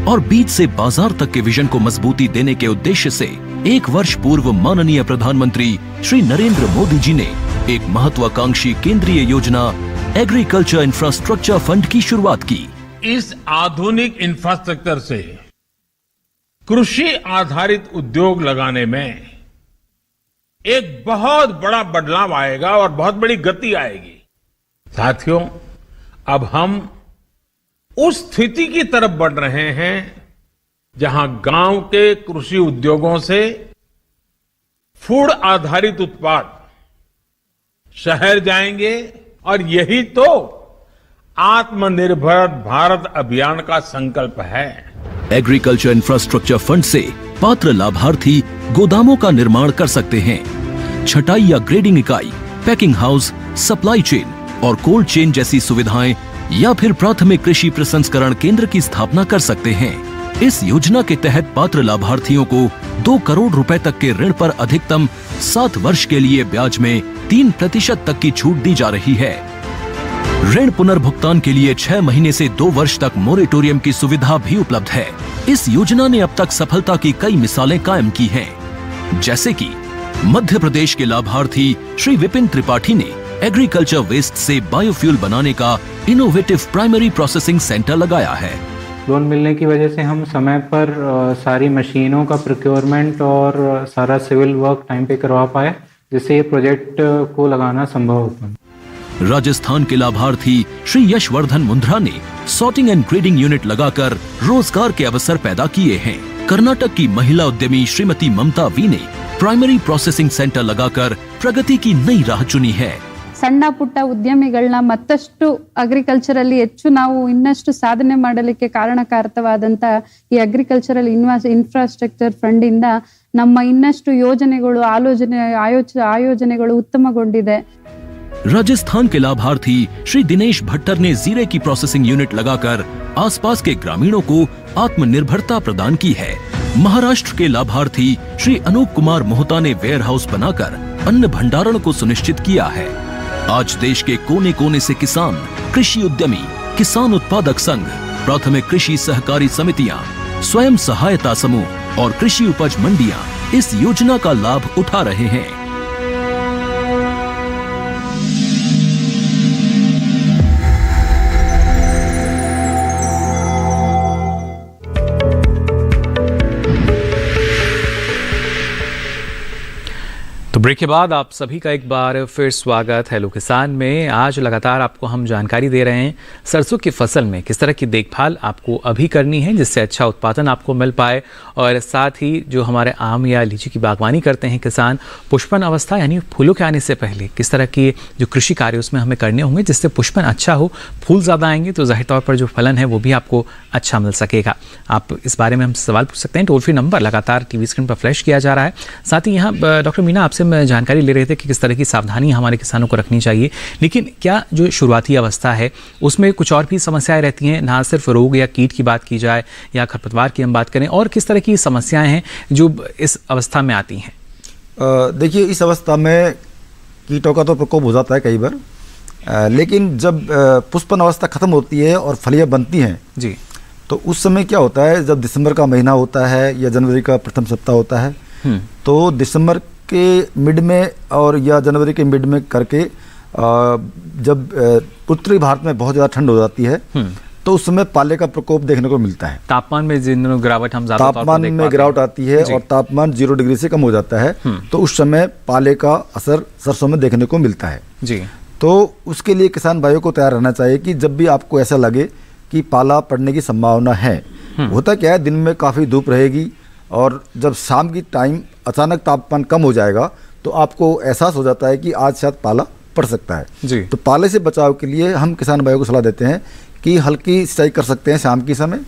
और बीज से बाजार तक के विजन को मजबूती देने के उद्देश्य से 1 वर्ष पूर्व माननीय प्रधानमंत्री श्री नरेंद्र मोदी जी ने एक महत्वाकांक्षी केंद्रीय योजना एग्रीकल्चर इंफ्रास्ट्रक्चर फंड की शुरुआत की। इस आधुनिक इंफ्रास्ट्रक्चर से कृषि आधारित उद्योग लगाने में एक बहुत बड़ा बदलाव आएगा और बहुत बड़ी गति आएगी। साथियों, अब हम उस स्थिति की तरफ बढ़ रहे हैं जहां गांव के कृषि उद्योगों से फूड आधारित उत्पाद शहर जाएंगे, और यही तो आत्मनिर्भर भारत अभियान का संकल्प है। एग्रीकल्चर इंफ्रास्ट्रक्चर फंड से पात्र लाभार्थी गोदामों का निर्माण कर सकते हैं, छटाई या ग्रेडिंग इकाई, पैकिंग हाउस, सप्लाई चेन और कोल्ड चेन जैसी सुविधाएं, या फिर प्राथमिक कृषि प्रसंस्करण केंद्र की स्थापना कर सकते हैं। इस योजना के तहत पात्र लाभार्थियों को 2 करोड़ रुपए तक के ऋण पर अधिकतम 7 वर्ष के लिए ब्याज में 3% तक की छूट दी जा रही है। ऋण पुनर्भुगतान के लिए 6 महीने से 2 वर्ष तक मोरेटोरियम की सुविधा भी उपलब्ध है। इस योजना ने अब तक सफलता की कई मिसालें कायम की हैं, जैसे कि मध्य प्रदेश के लाभार्थी श्री विपिन त्रिपाठी ने एग्रीकल्चर वेस्ट से बायोफ्यूल बनाने का इनोवेटिव प्राइमरी प्रोसेसिंग सेंटर लगाया है। लोन मिलने की वजह से हम समय पर सारी मशीनों का प्रोक्योरमेंट और सारा सिविल वर्क टाइम पे करवा पाए, जिससे ये प्रोजेक्ट को लगाना संभव हो पाए। राजस्थान के लाभार्थी श्री यशवर्धन मुंद्रा ने सॉर्टिंग एंड ग्रेडिंग यूनिट लगाकर रोजगार के अवसर पैदा किए हैं। कर्नाटक की महिला उद्यमी श्रीमती ममता वी ने प्राइमरी प्रोसेसिंग सेंटर लगाकर प्रगति की नई राह चुनी है। ಸಣ್ಣ ಪುಟ್ಟ ಉದ್ಯಮಿಗಳನ್ನ ಮತ್ತಷ್ಟು ಅಗ್ರಿಕಲ್ಚರ್ ಅಲ್ಲಿ ಹೆಚ್ಚು ನಾವು ಇನ್ನಷ್ಟು ಸಾಧನೆ ಮಾಡಲಿಕ್ಕೆ ಕಾರಣಕಾರಕವಾದಂತ ಈ ಅಗ್ರಿಕಲ್ಚರಲ್ ಇನ್ಫ್ರಾಸ್ಟ್ರಕ್ಚರ್ ಫಂಡ್ ಇಂದ ನಮ್ಮ ಇನ್ನಷ್ಟು ಯೋಜನೆಗಳು ಆಯೋಜನೆಗಳು ಉತ್ತಮಗೊಂಡಿದೆ। राजस्थान के लाभार्थी श्री दिनेश भट्टर ने जीरे की प्रोसेसिंग यूनिट लगाकर आसपास के ग्रामीणों को आत्मनिर्भरता प्रदान की है। महाराष्ट्र के लाभार्थी श्री अनूप कुमार मोहता ने वेयर हाउस बनाकर अन्न भंडारण को सुनिश्चित किया है। आज देश के कोने कोने से किसान, कृषि उद्यमी, किसान उत्पादक संघ, प्राथमिक कृषि सहकारी समितियां, स्वयं सहायता समूह और कृषि उपज मंडियां इस योजना का लाभ उठा रहे हैं। तो ब्रेक के बाद आप सभी का एक बार फिर स्वागत हेलो किसान में। आज लगातार आपको हम जानकारी दे रहे हैं सरसों की फसल में किस तरह की देखभाल आपको अभी करनी है जिससे अच्छा उत्पादन आपको मिल पाए, और साथ ही जो हमारे आम या लीची की बागवानी करते हैं किसान, पुष्पन अवस्था यानी फूलों के आने से पहले किस तरह की जो कृषि कार्य उसमें हमें करने होंगे जिससे पुष्पन अच्छा हो, फूल ज़्यादा आएंगे तो जाहिर तौर पर जो फलन है वो भी आपको अच्छा मिल सकेगा। आप इस बारे में हमसे सवाल पूछ सकते हैं। टोल फ्री नंबर लगातार टीवी स्क्रीन पर फ्लैश किया जा रहा है। साथ ही यहाँ डॉक्टर मीना आपसे जानकारी ले रहे थे कि किस तरह की सावधानी हमारे किसानों को रखनी चाहिए, लेकिन क्या जो शुरुआती अवस्था है उसमें कुछ और भी समस्याएं रहती हैं, ना सिर्फ रोग या कीट की बात की जाए या खरपतवार की हम बात करें, और किस तरह की समस्याएं हैं जो इस अवस्था में आती हैं? देखिए, इस अवस्था में कीटों का तो प्रकोप हो जाता है कई बार, लेकिन जब पुष्पन अवस्था खत्म होती है और फलियां बनती हैं जी, तो उस समय क्या होता है, जब दिसंबर का महीना होता है या जनवरी का प्रथम सप्ताह होता है, तो दिसंबर के मिड में और या जनवरी के मिड में करके जब उत्तरी भारत में बहुत ज़्यादा ठंड हो जाती है तो उस समय पाले का प्रकोप देखने को मिलता है। तापमान में जिन गिरावट हम तापमान में गिरावट आती है और तापमान 0 डिग्री से कम हो जाता है, तो उस समय पाले का असर सरसों में देखने को मिलता है जी। तो उसके लिए किसान भाइयों को तैयार रहना चाहिए कि जब भी आपको ऐसा लगे कि पाला पड़ने की संभावना है, होता क्या है, दिन में काफ़ी धूप रहेगी और जब शाम की टाइम अचानक तापमान कम हो जाएगा तो आपको एहसास हो जाता है कि आज शायद पाला पड़ सकता है जी। तो पाले से बचाव के लिए हम किसान भाइयों को सलाह देते हैं कि हल्की सिंचाई कर सकते हैं शाम के समय,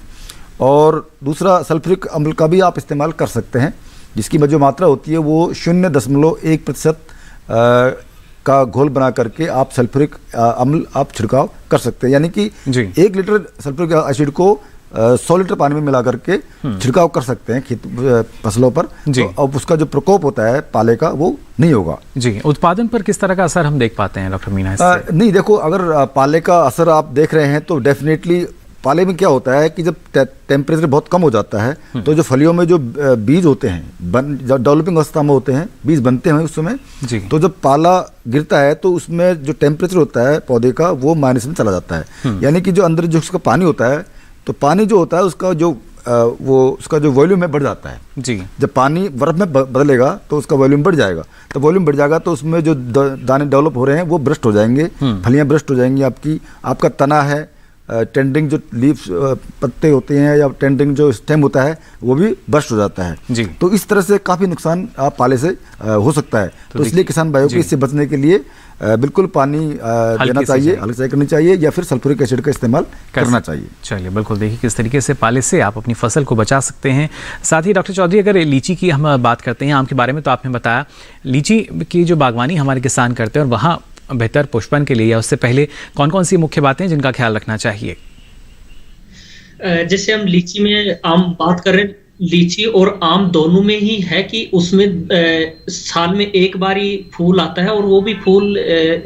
और दूसरा सल्फ्यूरिक अम्ल का भी आप इस्तेमाल कर सकते हैं, जिसकी जो मात्रा होती है वो 0.1% का घोल बना करके आप सल्फ्यूरिक अम्ल आप छिड़काव कर सकते हैं। यानी कि 1 लीटर सल्फ्यूरिक एसिड को 100 लीटर पानी में मिला करके छिड़काव कर सकते हैं खेत फसलों पर, तो अब उसका जो प्रकोप होता है पाले का वो नहीं होगा जी। उत्पादन पर किस तरह का असर हम देख पाते हैं डॉक्टर मीना इससे? नहीं, देखो, अगर पाले का असर आप देख रहे हैं तो डेफिनेटली पाले में क्या होता है कि जब टेम्परेचर बहुत कम हो जाता है तो जो फलियों में जो बीज होते हैं जब डेवलपिंग अवस्था में होते हैं, बीज बनते हैं उस समय, तो जब पाला गिरता है तो उसमें जो टेम्परेचर होता है पौधे का वो माइनस में चला जाता है। यानी कि जो अंदर जो उसका पानी होता है, तो पानी जो होता है उसका जो उसका जो वॉल्यूम है बढ़ जाता है जी। जब पानी बर्फ में बदलेगा तो उसका वॉल्यूम बढ़ जाएगा, तो वॉल्यूम बढ़ जाएगा तो उसमें जो दाने डेवलप हो रहे हैं वो ब्रस्ट हो जाएंगे, फलियां ब्रस्ट हो जाएंगी, आपका तना है, टेंडिंग जो लीव्स पत्ते होते हैं या टेंडिंग जो स्टेम होता है वो भी बर्स्ट हो जाता है जी। तो इस तरह से काफ़ी नुकसान आप पाले से हो सकता है। तो इसलिए किसान भाइयों को इससे बचने के लिए बिल्कुल पानी देना चाहिए, हल्की सिंचाई करनी चाहिए या फिर सल्फ्यूरिक एसिड का इस्तेमाल करना चाहिए। चलिए, बिल्कुल, देखिए किस तरीके से पाले से आप अपनी फसल को बचा सकते हैं। साथ ही डॉक्टर चौधरी, अगर लीची की हम बात करते हैं, आम के बारे में तो आपने बताया, लीची की जो बागवानी हमारे किसान करते हैं और वहाँ बेहतर पुष्पन के लिए या उससे पहले कौन कौन सी मुख्य बातें हैं जिनका ख्याल रखना चाहिए? जैसे हम लीची में आम बात कर रहे हैं, लीची और आम दोनों में ही है कि उसमें साल में एक बार ही फूल आता है और वो भी फूल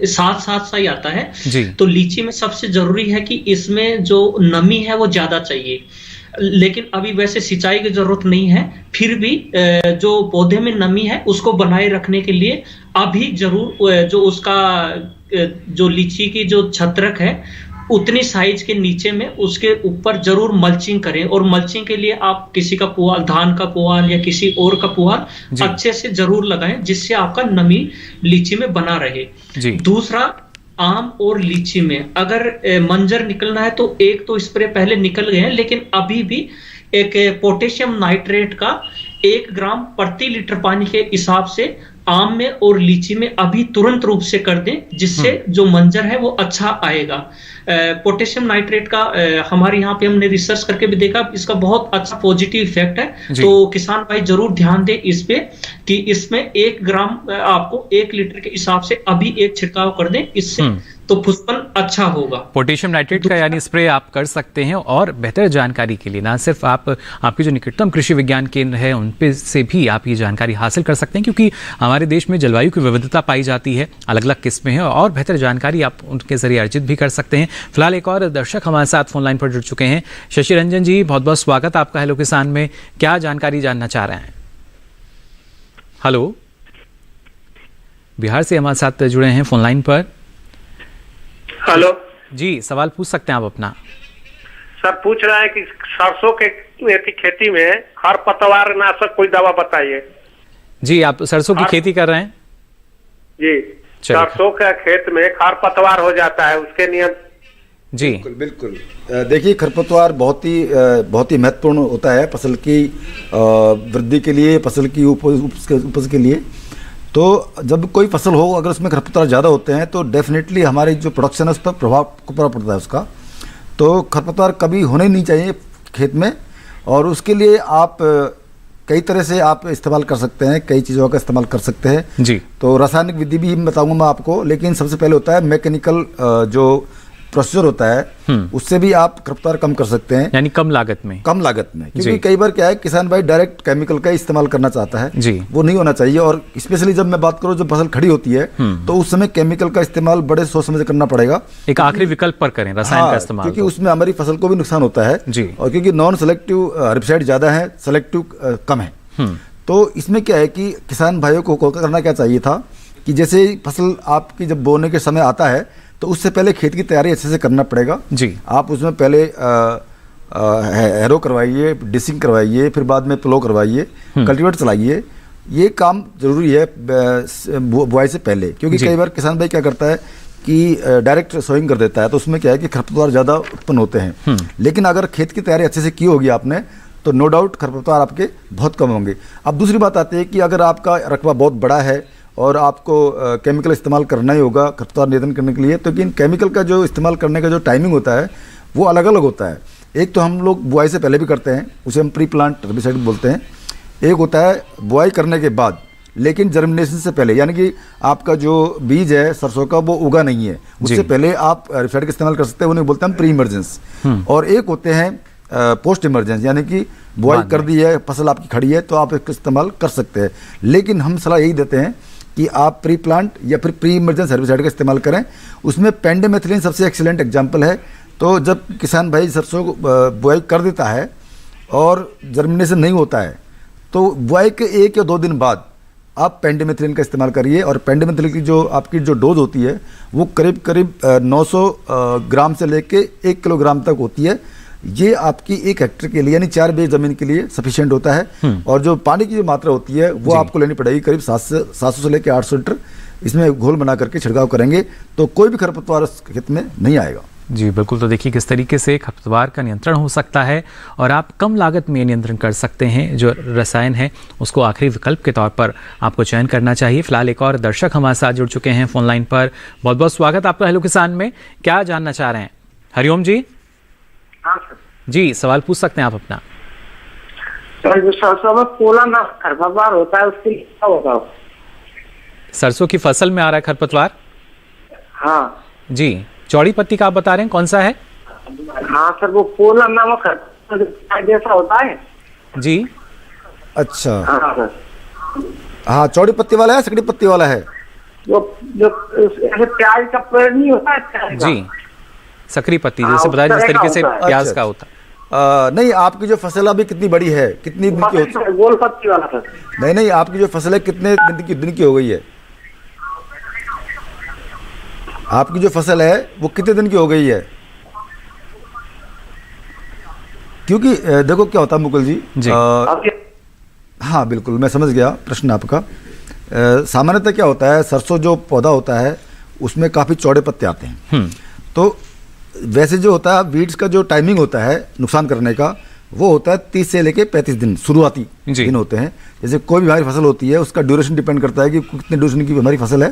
साथ सा ही आता है जी। तो लीची में सबसे जरूरी है कि इसमें जो नमी है वो ज्यादा चाहिए, लेकिन अभी वैसे सिंचाई की जरूरत नहीं है, फिर भी जो पौधे में नमी है उसको बनाए रखने के लिए अभी जरूर जो उसका जो लीची की जो छत्रक है उतनी साइज के नीचे में उसके ऊपर जरूर मल्चिंग करें, और मल्चिंग के लिए आप किसी का पुआल, धान का पुआल या किसी और का पुआल अच्छे से जरूर लगाएं जिससे आपका नमी लीची में बना रहे। दूसरा, आम और लीची में अगर मंजर निकलना है तो एक तो स्प्रे पहले निकल गए हैं, लेकिन अभी भी एक पोटेशियम नाइट्रेट का 1 ग्राम प्रति लीटर पानी के हिसाब से आम में और लीची में अभी तुरंत रूप से कर दें, जिससे जो मंजर है वो अच्छा आएगा। पोटेशियम नाइट्रेट का हमारे यहाँ पे हमने रिसर्च करके भी देखा, इसका बहुत अच्छा पॉजिटिव इफेक्ट है। तो किसान भाई जरूर ध्यान दें इस पे कि इसमें 1 ग्राम आपको 1 लीटर के हिसाब से अभी एक छिड़काव कर दें, इससे तो पुष्पन अच्छा होगा। पोटेशियम नाइट्रेट का यानी स्प्रे आप कर सकते हैं। और बेहतर जानकारी के लिए ना सिर्फ आपके जो निकटतम कृषि विज्ञान केंद्र है उन पे से भी आप ये जानकारी हासिल कर सकते हैं, क्योंकि हमारे देश में जलवायु की विविधता पाई जाती है, अलग अलग किस्में हैं और बेहतर जानकारी आप उनके जरिए अर्जित भी कर सकते हैं। फिलहाल एक और दर्शक हमारे साथ फोन लाइन पर जुड़ चुके हैं। शशि रंजन जी, बहुत बहुत स्वागत आपका हेलो किसान में। क्या जानकारी जानना चाह रहे हैं? हेलो, बिहार से हमारे साथ जुड़े हैं फोन लाइन पर। हेलो जी, सवाल पूछ सकते हैं आप अपना। सर, पूछ रहा है कि सरसों के खेती में खरपतवार नाशक कोई दवा बताइए। जी, आप सरसों की खेती कर रहे हैं? जी, सरसों के खेत में खरपतवार हो जाता है, उसके नियम। जी बिल्कुल। देखिए, खरपतवार बहुत ही महत्वपूर्ण होता है फसल की वृद्धि के लिए, फसल की उपज के लिए। तो जब कोई फसल हो, अगर उसमें खरपतवार ज़्यादा होते हैं तो डेफिनेटली हमारी जो प्रोडक्शन है उस पर प्रभाव पड़ता है उसका। तो खरपतवार कभी होने नहीं चाहिए खेत में, और उसके लिए आप कई तरह से आप इस्तेमाल कर सकते हैं, कई चीज़ों का इस्तेमाल कर सकते हैं जी। तो रासायनिक विधि भी बताऊंगा मैं आपको, लेकिन सबसे पहले होता है मैकेनिकल जो प्रोसीजर होता है, उससे भी आप खरपतवार कम कर सकते हैं, यानी कम लागत में। क्योंकि कई बार क्या है, किसान भाई डायरेक्ट केमिकल का इस्तेमाल करना चाहता है जी। वो नहीं होना चाहिए। और स्पेशली जब मैं बात करूं जब फसल खड़ी होती है तो उस समय केमिकल का इस्तेमाल बड़े सोच समझ करना पड़ेगा। एक आखिरी विकल्प पर करें रसायन का इस्तेमाल, क्योंकि उसमें हमारी फसल को भी नुकसान होता है जी। और क्योंकि नॉन सेलेक्टिव हेर्बिसाइड ज्यादा है, सेलेक्टिव कम है। तो इसमें क्या है कि किसान भाइयों को करना क्या चाहिए था कि जैसे फसल आपकी जब बोने के समय आता है तो उससे पहले खेत की तैयारी अच्छे से करना पड़ेगा जी। आप उसमें पहले हैरो करवाइए, डिसिंग करवाइए, फिर बाद में प्लो करवाइए, कल्टीवेटर चलाइए। ये काम जरूरी है बुआई से पहले, क्योंकि कई बार किसान भाई क्या करता है कि डायरेक्ट सोइंग कर देता है, तो उसमें क्या है कि खरपतवार ज़्यादा उत्पन्न होते हैं। लेकिन अगर खेत की तैयारी अच्छे से की होगी आपने तो नो डाउट खरपतवार आपके बहुत कम होंगे। अब दूसरी बात आती है कि अगर आपका रकबा बहुत बड़ा है और आपको केमिकल इस्तेमाल करना ही होगा खरपतवार नियंत्रण करने के लिए, तो लेकिन केमिकल का जो इस्तेमाल करने का जो टाइमिंग होता है वो अलग अलग होता है। एक तो हम लोग बुआई से पहले भी करते हैं, उसे हम प्री प्लांट हेर्बिसाइड बोलते हैं। एक होता है बुआई करने के बाद, लेकिन जर्मिनेशन से पहले, यानी कि आपका जो बीज है सरसों का वो उगा नहीं है, उससे पहले आप हेर्बिसाइड का इस्तेमाल कर सकते हैं, उन्हें बोलते हैं हम प्री इमरजेंस। और एक होते हैं पोस्ट इमरजेंस, यानी कि बुआई कर दी है, फसल आपकी खड़ी है तो आप इसका इस्तेमाल कर सकते हैं। लेकिन हम सलाह यही देते हैं कि आप प्री प्लांट या फिर प्री इमरजेंस हेर्बिसाइड का इस्तेमाल करें। उसमें पेंडिमेथिलिन सबसे एक्सीलेंट एग्जाम्पल है। तो जब किसान भाई सरसों को बुआई कर देता है और जर्मिनेशन नहीं होता है तो बुआई के 1 या 2 दिन बाद आप पेंडिमेथिलिन का इस्तेमाल करिए। और पेंडिमेथिलिन की जो आपकी जो डोज होती है वो करीब करीब 900 ग्राम से लेके 1 किलोग्राम तक होती है। ये आपकी 1 हेक्टेयर के लिए यानी 4 बीघे जमीन के लिए सफिशिएंट होता है। और जो पानी की जो मात्रा होती है वो आपको लेनी पड़ेगी करीब 700 से लेकर 800 लीटर। इसमें घोल बना करके छिड़काव करेंगे तो कोई भी खरपतवार खेत में नहीं आएगा। जी बिल्कुल। तो देखिए किस तरीके से खरपतवार का नियंत्रण हो सकता है और आप कम लागत में नियंत्रण कर सकते हैं। जो रसायन है उसको आखिरी विकल्प के तौर पर आपको चयन करना चाहिए। फिलहाल एक और दर्शक हमारे साथ जुड़ चुके हैं फोन लाइन पर। बहुत बहुत स्वागत आपका हेलो किसान में। क्या जानना चाह रहे हैं? हरिओम जी। हाँ सर जी, सवाल पूछ सकते हैं आप अपना। सर, जो सरसों में पोला ना खरपतवार होता है उसके लिए क्या होगा? सरसों की फसल में आ रहा है खरपतवार? हाँ जी। चौड़ी पत्ती का आप बता रहे हैं, कौन सा है? हाँ सर, वो पोला नामक खरपतवार जैसा होता है जी। अच्छा हाँ सर। हाँ, चौड़ी पत्ती वाला है, सकड़ी पत्ती वाला है? जो ऐसे प्याज का पेड़ नहीं होता है जी, सकरी पत्ती जैसे बताया जिस तरीके से प्याज का होता है। नहीं, आपकी जो फसल अभी कितनी बड़ी है, कितनी दिन की होती है? गोल पत्ती वाला सर। नहीं, आपकी जो फसल है कितने दिन की हो गई है? आपकी जो फसल है वो कितने दिन की हो गई है? क्योंकि देखो क्या होता है मुकुल जी, हाँ बिल्कुल मैं समझ गया प्रश्न आपका। सामान्यतः क्या होता है, सरसों जो पौधा होता है उसमें काफ़ी चौड़े पत्ते आते हैं। तो वैसे जो होता है वीड्स का जो टाइमिंग होता है नुकसान करने का वो होता है 30 से लेके 35 दिन शुरुआती दिन होते हैं। जैसे कोई भी हमारी फसल होती है उसका ड्यूरेशन डिपेंड करता है कि कितने ड्यूरेशन की हमारी फसल है।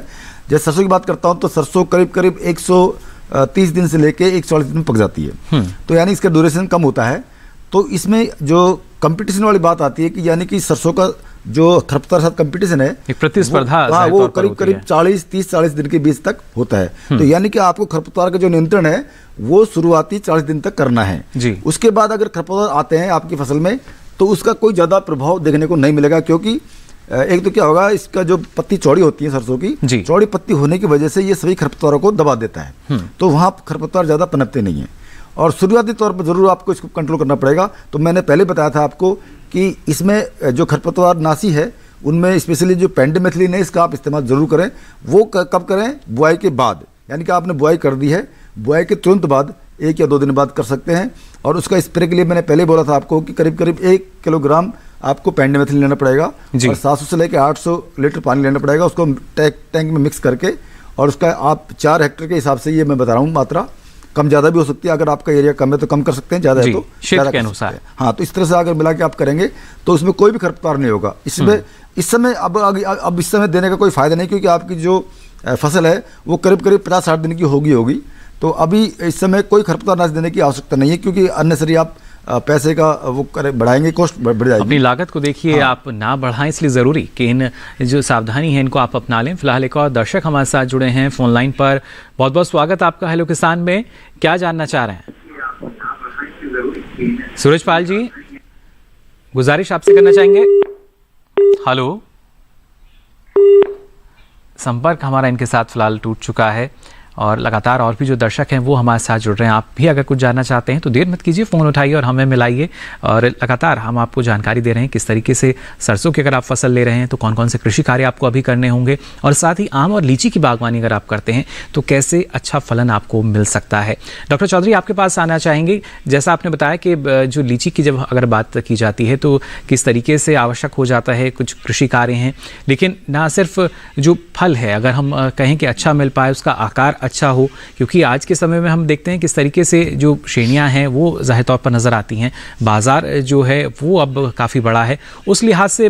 जैसे सरसों की बात करता हूँ तो सरसों करीब 130 दिन से लेके 140 दिन में पक जाती है, तो यानी इसका ड्यूरेशन कम होता है। तो इसमें जो कंपटीशन वाली बात आती है कि यानी कि सरसों का जो खरपतवार साथ कंपटीशन है, एक प्रतिस्पर्धा, वो करीब 30-40 दिन के बीच तक होता है। तो यानी कि आपको खरपतवार का जो नियंत्रण है वो शुरुआती 40 दिन तक करना है जी। उसके बाद अगर खरपतवार आते हैं आपकी फसल में तो उसका कोई ज़्यादा प्रभाव देखने को नहीं मिलेगा, क्योंकि एक तो क्या होगा, इसका जो पत्ती चौड़ी होती है सरसों की, चौड़ी पत्ती होने की वजह से ये सभी खरपतवारों को दबा देता है, तो वहाँ खरपतवार ज़्यादा पनपते नहीं हैं। और शुरुआती तौर पर ज़रूर आपको इसको कंट्रोल करना पड़ेगा। तो मैंने पहले बताया था आपको कि इसमें जो खरपतवार नाशी है उनमें स्पेशली जो पेंडिमेथिलीन है इसका आप इस्तेमाल ज़रूर करें। वो कब करें? बुआई के बाद, यानी कि आपने बुआई कर दी है, बुआई के तुरंत बाद 1 या 2 दिन बाद कर सकते हैं। और उसका स्प्रे के लिए मैंने पहले बोला था आपको कि करीब 1 किलोग्राम आपको पेंडिमेथिलीन लेना पड़ेगा और 700 से लेकर 800 लीटर पानी लेना पड़ेगा, उसको टैंक में मिक्स करके। और उसका आप 4 हेक्टेयर के हिसाब से ये मैं बता रहा हूँ मात्रा, कम ज़्यादा भी हो सकती है। अगर आपका एरिया कम है तो कम कर सकते हैं, ज़्यादा है तो क्षेत्र के अनुसार। हाँ, तो इस तरह से अगर मिला के आप करेंगे तो उसमें कोई भी खरपतवार नहीं होगा। इसमें इस समय अब इस समय देने का कोई फायदा नहीं, क्योंकि आपकी जो फसल है वो करीब 50-60 दिन की होगी। तो अभी इस समय कोई खरपतवार नाश देने की आवश्यकता नहीं है, क्योंकि अननेसेसरी आप पैसे का वो बढ़ाएंगे, कॉस्ट बढ़ जाएगी। अपनी लागत को देखिए, आप ना बढ़ाएं, इसलिए ज़रूरी कि इन जो सावधानी है इनको आप अपना लें। फिलहाल एक और दर्शक हमारे साथ जुड़े हैं फोन लाइन पर। बहुत बहुत स्वागत आपका हेलो किसान में। क्या जानना चाह रहे हैं? सूरज पाल जी, गुजारिश आपसे करना चाहेंगे। हेलो, संपर्क हमारा इनके साथ फिलहाल टूट चुका है और लगातार और भी जो दर्शक हैं वो हमारे साथ जुड़ रहे हैं। आप भी अगर कुछ जानना चाहते हैं तो देर मत कीजिए, फ़ोन उठाइए और हमें मिलाइए। और लगातार हम आपको जानकारी दे रहे हैं किस तरीके से सरसों की अगर आप फसल ले रहे हैं तो कौन कौन से कृषि कार्य आपको अभी करने होंगे, और साथ ही आम और लीची की बागवानी अगर आप करते हैं तो कैसे अच्छा फलन आपको मिल सकता है। डॉक्टर चौधरी, आपके पास आना चाहेंगे। जैसा आपने बताया कि जो लीची की जब अगर बात की जाती है तो किस तरीके से आवश्यक हो जाता है, कुछ कृषि कार्य हैं, लेकिन ना सिर्फ जो फल है अगर हम कहें कि अच्छा मिल पाए, उसका आकार अच्छा हो, क्योंकि आज के समय में हम देखते हैं किस तरीके से जो श्रेणियां हैं वो ज़ाहिर तौर पर नज़र आती हैं। बाज़ार जो है वो अब काफ़ी बड़ा है। उस लिहाज से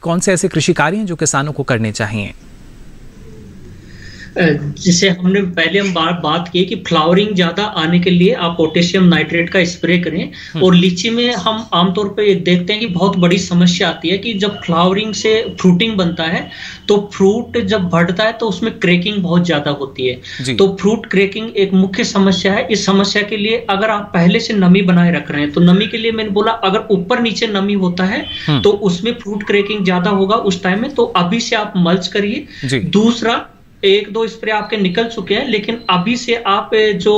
कौन से ऐसे कृषि कार्य हैं जो किसानों को करने चाहिए? जिसे हमने पहले हम बात की कि फ्लावरिंग ज्यादा आने के लिए आप पोटेशियम नाइट्रेट का स्प्रे करें। और लीची में हम आमतौर पर ये देखते हैं कि बहुत बड़ी समस्या आती है कि जब फ्लावरिंग से फ्रूटिंग बनता है तो फ्रूट जब बढ़ता है तो उसमें क्रैकिंग बहुत ज्यादा होती है। तो फ्रूट क्रैकिंग एक मुख्य समस्या है। इस समस्या के लिए अगर आप पहले से नमी बनाए रख रहे हैं तो नमी के लिए मैंने बोला अगर ऊपर नीचे नमी होता है तो उसमें फ्रूट क्रैकिंग ज्यादा होगा उस टाइम में, तो अभी से आप मल्च करिए। दूसरा, 1-2 स्प्रे आपके निकल चुके हैं, लेकिन अभी से आप जो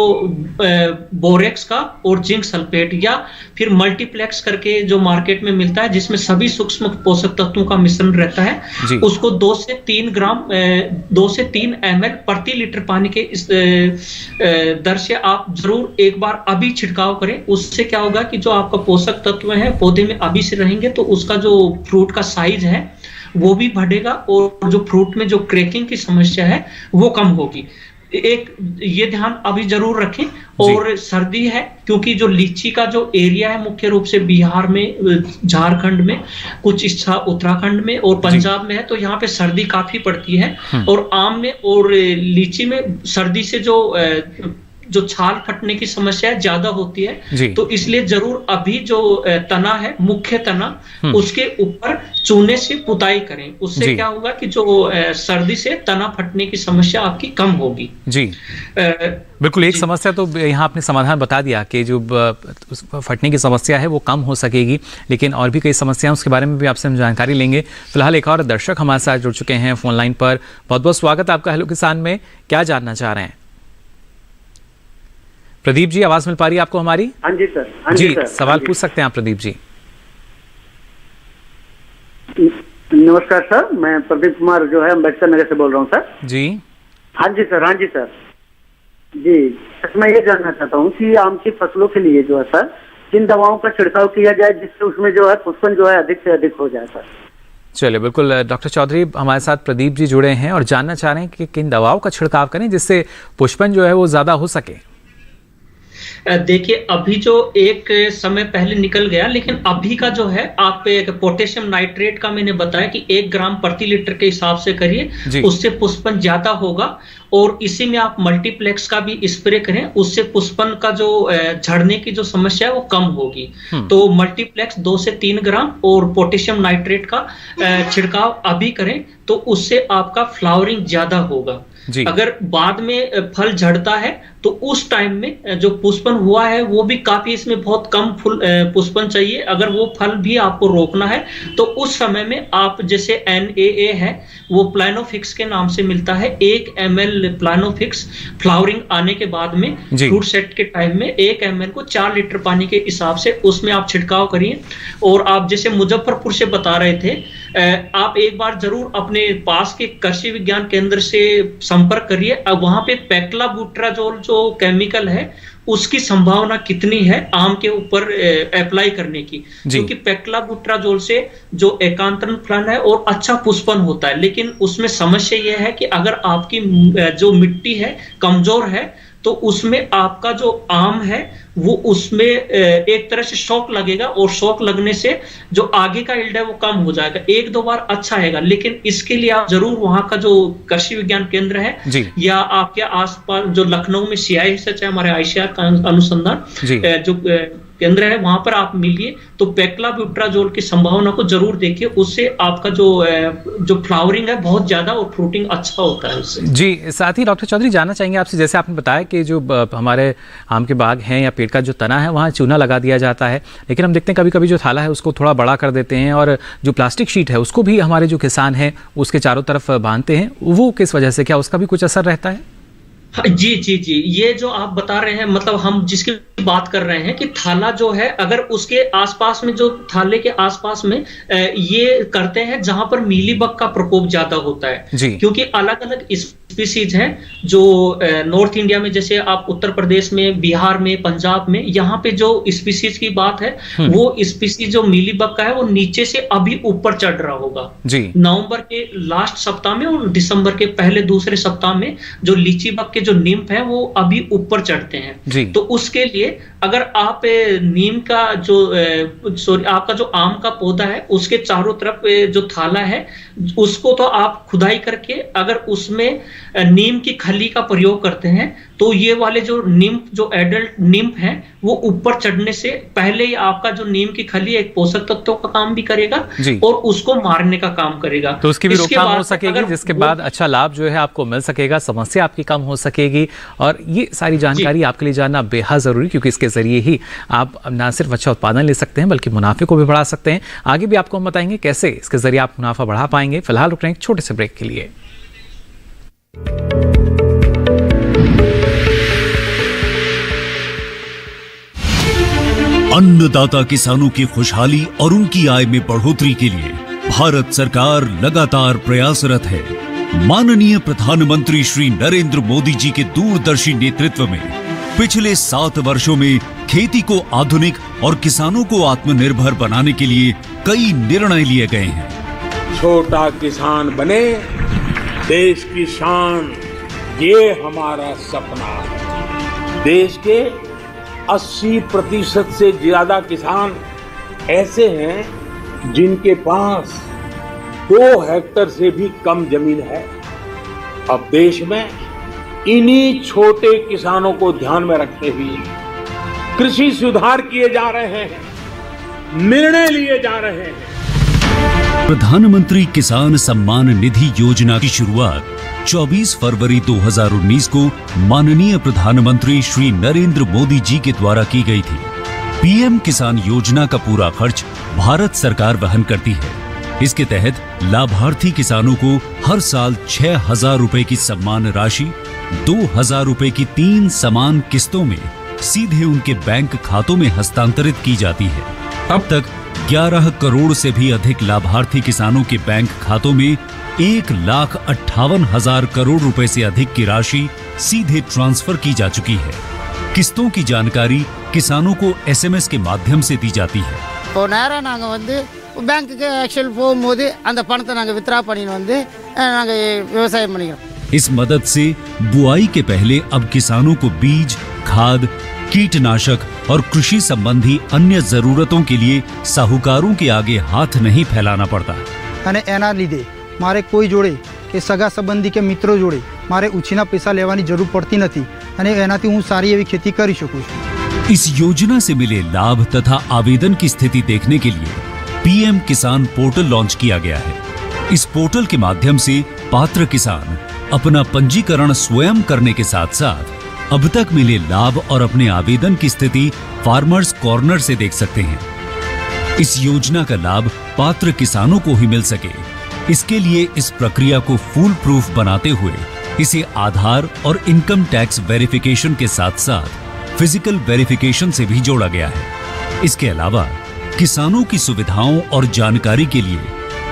बोरेक्स का और जिंक सल्फेट या फिर मल्टीप्लेक्स करके जो मार्केट में मिलता है जिसमें सभी सूक्ष्म पोषक तत्वों का मिश्रण रहता है, उसको 2 से 3 ml प्रति लीटर पानी के इस दर से आप जरूर एक बार अभी छिड़काव करें। उससे क्या होगा कि जो आपका पोषक तत्व है पौधे में अभी से रहेंगे तो उसका जो फ्रूट का साइज है वो भी बढ़ेगा और जो फ्रूट में जो क्रैकिंग की समस्या है वो कम होगी। एक ये ध्यान अभी जरूर रखें। और सर्दी है, क्योंकि जो लीची का जो एरिया है मुख्य रूप से बिहार में, झारखंड में, कुछ हिस्सा उत्तराखंड में और पंजाब में है, तो यहाँ पे सर्दी काफी पड़ती है। और आम में और लीची में सर्दी से जो छाल फटने की समस्या ज्यादा होती है, तो इसलिए जरूर अभी जो तना है, मुख्य तना, उसके ऊपर चूने से पुताई करें। उससे क्या होगा कि जो सर्दी से तना फटने की समस्या आपकी कम होगी। जी बिल्कुल, एक समस्या तो यहाँ आपने समाधान बता दिया कि जो फटने की समस्या है वो कम हो सकेगी, लेकिन और भी कई समस्याएं उसके बारे में भी आपसे हम जानकारी लेंगे। फिलहाल एक और दर्शक हमारे साथ जुड़ चुके हैं फोन लाइन पर। बहुत बहुत स्वागत आपका हेलो किसान में। क्या जानना चाह रहे हैं? प्रदीप जी, आवाज मिल पा रही है आपको हमारी? हाँ जी सर। जी सर, सवाल पूछ सकते हैं आप प्रदीप जी। नमस्कार सर, मैं प्रदीप कुमार जो है अम्बेडकर नगर से बोल रहा हूँ सर। जी हाँ जी सर। हाँ जी सर। जी सर, मैं ये जानना चाहता हूँ कि आम की फसलों के लिए जो है सर किन दवाओं का छिड़काव किया जाए जिससे उसमें जो है पुष्पन जो है अधिक से अधिक हो जाए सर। चलिए, बिल्कुल डॉक्टर चौधरी हमारे साथ प्रदीप जी जुड़े हैं और जानना चाह रहे हैं कि किन दवाओं का छिड़काव करें जिससे पुष्पन जो है वो ज्यादा हो सके। देखिए अभी जो एक समय पहले निकल गया, लेकिन अभी का जो है आप पोटेशियम नाइट्रेट का मैंने बताया कि 1 ग्राम प्रति लीटर के हिसाब से करिए, उससे पुष्पन ज्यादा होगा। और इसी में आप मल्टीप्लेक्स का भी स्प्रे करें, उससे पुष्पन का जो झड़ने की जो समस्या है वो कम होगी। तो मल्टीप्लेक्स 2 से 3 ग्राम और पोटेशियम नाइट्रेट का छिड़काव अभी करें तो उससे आपका फ्लावरिंग ज्यादा होगा। अगर बाद में फल झड़ता है तो उस टाइम में जो पुष्पन हुआ है वो भी काफी, इसमें बहुत कम फूल पुष्पन चाहिए। अगर वो फल भी आपको रोकना है तो उस समय में आप जैसे NAA है वो प्लानोफिक्स के नाम से मिलता है, 1 ml प्लानोफिक्स फ्लावरिंग आने के बाद में फ्रूट सेट के टाइम में 1 ml को 4 लीटर पानी के हिसाब से उसमें आप छिड़काव करिए। और आप जैसे मुजफ्फरपुर से बता रहे थे, आप एक बार जरूर अपने पास के कृषि विज्ञान केंद्र से संपर्क करिए। अब वहां पे पैक्लाबुट्राजोल जो केमिकल है उसकी संभावना कितनी है आम के ऊपर अप्लाई करने की, क्योंकि पैक्लाबुट्राजोल से जो एकांतरण फलन है और अच्छा पुष्पन होता है। लेकिन उसमें समस्या यह है कि अगर आपकी जो मिट्टी है कमजोर है तो उसमें आपका जो आम है वो उसमें एक तरह से शॉक लगेगा, और शॉक लगने से जो आगे का यील्ड है वो कम हो जाएगा। 1-2 बार अच्छा आएगा, लेकिन इसके लिए आप जरूर वहां का जो कृषि विज्ञान केंद्र है या आपके आसपास जो लखनऊ में CISH है, हमारे ICAR का अनुसंधान जो केंद्र है, वहां पर आप मिलिए तो पैक्लाबुट्राजोल की संभावना को जरूर देखिए। उससे आपका जो फ्लावरिंग है बहुत ज्यादा और फ्रूटिंग अच्छा होता है उससे। जी, साथ ही डॉक्टर चौधरी जानना चाहेंगे आपसे, जैसे आपने बताया कि जो हमारे आम के बाग हैं या पेड़ का जो तना है वहाँ चूना लगा दिया जाता है, लेकिन हम देखते हैं कभी कभी जो थाला है उसको थोड़ा बड़ा कर देते हैं और जो प्लास्टिक शीट है उसको भी हमारे जो किसान हैं उसके चारों तरफ बांधते हैं, वो किस वजह से, क्या उसका भी कुछ असर रहता है? जी, ये जो आप बता रहे हैं, मतलब हम जिसकी बात कर रहे हैं कि थाला जो है अगर उसके आसपास में, जो थाले के आसपास में ये करते हैं जहां पर मीलीबग का प्रकोप ज्यादा होता है, क्योंकि अलग अलग स्पीसीज हैं जो नॉर्थ इंडिया में, जैसे आप उत्तर प्रदेश में, बिहार में, पंजाब में, यहाँ पे जो स्पीसीज की बात है वो स्पीसीज जो मीलीबग का है वो नीचे से अभी ऊपर चढ़ रहा होगा। नवंबर के लास्ट सप्ताह में और दिसंबर के पहले दूसरे सप्ताह में जो लीची बग के जो निम्फ है वो अभी ऊपर चढ़ते हैं। तो उसके लिए अगर आप नीम का आपका जो आम का पौधा है उसके चारों तरफ जो थाला है उसको तो आप खुदाई करके अगर उसमें नीम की खली का प्रयोग करते हैं तो ये वाले जो निम्फ, जो एडल्ट निम्फ है वो ऊपर चढ़ने से पहले ही आपका जो नीम की खली एक पोषक तत्वों का काम भी करेगा और उसको मारने का काम करेगा, तो उसकी भी रोकथाम हो सकेगी, जिसके बाद अच्छा लाभ जो है आपको मिल सकेगा, समस्या आपकी कम हो सकेगी। और ये सारी जानकारी आपके लिए जानना बेहद जरूरी, क्योंकि इसके जरिए ही आप न सिर्फ अच्छा उत्पादन ले सकते हैं बल्कि मुनाफे को भी बढ़ा सकते हैं। आगे भी आपको हम बताएंगे कैसे इसके जरिए आप मुनाफा बढ़ा पाएंगे। फिलहाल रुक रहे हैं एक छोटे से ब्रेक के लिए। अन्नदाता किसानों की खुशहाली और उनकी आय में बढ़ोतरी के लिए भारत सरकार लगातार प्रयासरत है। माननीय प्रधानमंत्री श्री नरेंद्र मोदी जी के दूरदर्शी नेतृत्व में पिछले 7 वर्षों में खेती को आधुनिक और किसानों को आत्मनिर्भर बनाने के लिए कई निर्णय लिए गए हैं। छोटा किसान बने देश की शान, ये हमारा सपना है। देश के 80% से ज्यादा किसान ऐसे हैं जिनके पास 2 हेक्टेयर से भी कम जमीन है। अब देश में इन्हीं छोटे किसानों को ध्यान में रखते हुए कृषि सुधार किए जा रहे हैं, निर्णय लिए जा रहे हैं। प्रधानमंत्री किसान सम्मान निधि योजना की शुरुआत 24 फरवरी 2019 को माननीय प्रधानमंत्री श्री नरेंद्र मोदी जी के द्वारा की गई थी। पीएम किसान योजना का पूरा खर्च भारत सरकार वहन करती है। इसके तहत लाभार्थी किसानों को हर साल 6,000 रुपए की सम्मान राशि 2,000 रुपए की 3 समान किस्तों में सीधे उनके बैंक खातों में हस्तांतरित की जाती है। अब तक 11 करोड़ से भी अधिक लाभार्थी किसानों के बैंक खातों में 1,58,000 करोड़ रुपए से अधिक की राशि सीधे ट्रांसफर की जा चुकी है। किस्तों की जानकारी किसानों को SMS के माध्यम से दी जाती है। இப்போ நேரா நாங்க வந்து பேங்க்குக்கு ஆக்சுவல் போகும்போது அந்த பணத்தை நாங்க வித்ரா பண்ணிட்டு வந்து நாங்க விவசாயம் பண்ணிக்கிறோம்। इस मदद से बुआई के पहले अब किसानों को बीज, खाद, कीटनाशक और कृषि संबंधी अन्य जरूरतों के लिए साहूकारों के आगे हाथ नहीं फैलाना पड़ता। અને એના લીધે મારે કોઈ જોડે કે સગા સંબંધી કે મિત્રો જોડે મારે ઉછીના પૈસા લેવાની જરૂર પડતી નથી અને એનાથી હું સારી એવી खेती કરી શકું છું। इस योजना से मिले लाभ तथा आवेदन की स्थिति देखने के लिए पीएम किसान पोर्टल लॉन्च किया गया है। इस पोर्टल के माध्यम से पात्र किसान अपना पंजीकरण स्वयं करने के साथ साथ अब तक मिले लाभ और अपने आवेदन की स्थिति फार्मर्स कॉर्नर से देख सकते हैं। इस योजना का लाभ पात्र किसानों को ही मिल सके, इसके लिए इस प्रक्रिया को फूल प्रूफ बनाते हुए इसे आधार और इनकम टैक्स वेरिफिकेशन के साथ साथ फिजिकल वेरिफिकेशन से भी जोड़ा गया है। इसके अलावा किसानों की सुविधाओं और जानकारी के लिए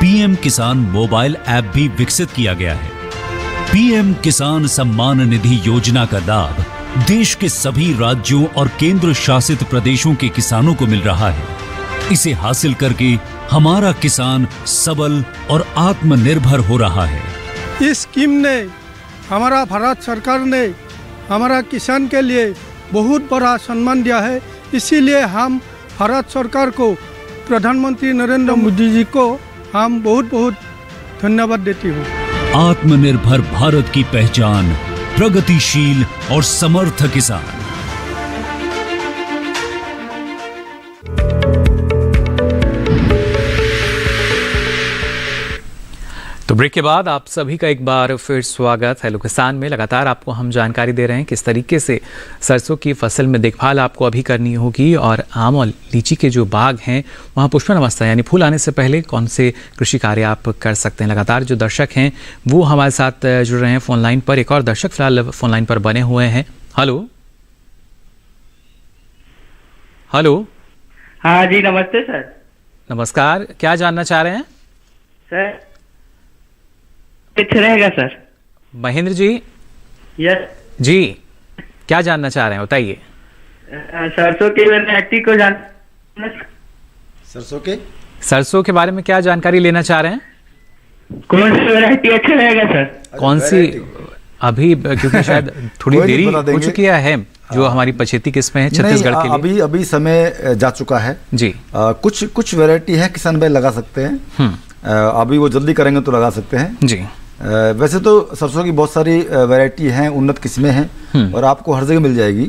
पीएम किसान मोबाइल ऐप भी विकसित किया गया है। पीएम किसान सम्मान निधि योजना का लाभ देश के सभी राज्यों और केंद्र शासित प्रदेशों के किसानों को मिल रहा है। इसे हासिल करके हमारा किसान सबल और आत्मनिर्भर हो रहा है। इस स्कीम ने हमारा भारत सरकार ने हमारा किसान के लिए बहुत बड़ा सम्मान दिया है। इसीलिए हम भारत सरकार को, प्रधानमंत्री नरेंद्र मोदी जी को हम बहुत बहुत धन्यवाद देती हूँ। आत्मनिर्भर भारत की पहचान प्रगतिशील और समर्थ किसान। तो ब्रेक के बाद आप सभी का एक बार फिर स्वागत। हेलो किसान में लगातार आपको हम जानकारी दे रहे हैं किस तरीके से सरसों की फसल में देखभाल आपको अभी करनी होगी और आम और लीची के जो बाग हैं वहाँ पुष्पन अवस्था यानी फूल आने से पहले कौन से कृषि कार्य आप कर सकते हैं। लगातार जो दर्शक हैं वो हमारे साथ जुड़ रहे हैं फ़ोन लाइन पर। एक और दर्शक फिलहाल फ़ोन लाइन पर बने हुए हैं। Hello hello. हाँ जी नमस्ते सर। नमस्कार, क्या जानना चाह रहे हैं सर? कितना रहेगा सर? महेंद्र जी। यस जी, क्या जानना चाह रहे हैं बताइए। सरसों की वैरायटी को जान सरसों के बारे में क्या जानकारी लेना चाह रहे हैं? कौन सी वैरायटी अच्छा रहेगा सर? कौन सी? अभी क्योंकि शायद थोड़ी देरी हो चुकी है जो हमारी पछेती किस्में हैं छत्तीसगढ़ के लिए। अभी समय जा चुका है जी। कुछ वैरायटी है किसान भाई लगा सकते हैं। अभी वो जल्दी करेंगे तो लगा सकते हैं जी। वैसे तो सरसों की बहुत सारी वैरायटी हैं, उन्नत किस्में हैं और आपको हर जगह मिल जाएगी।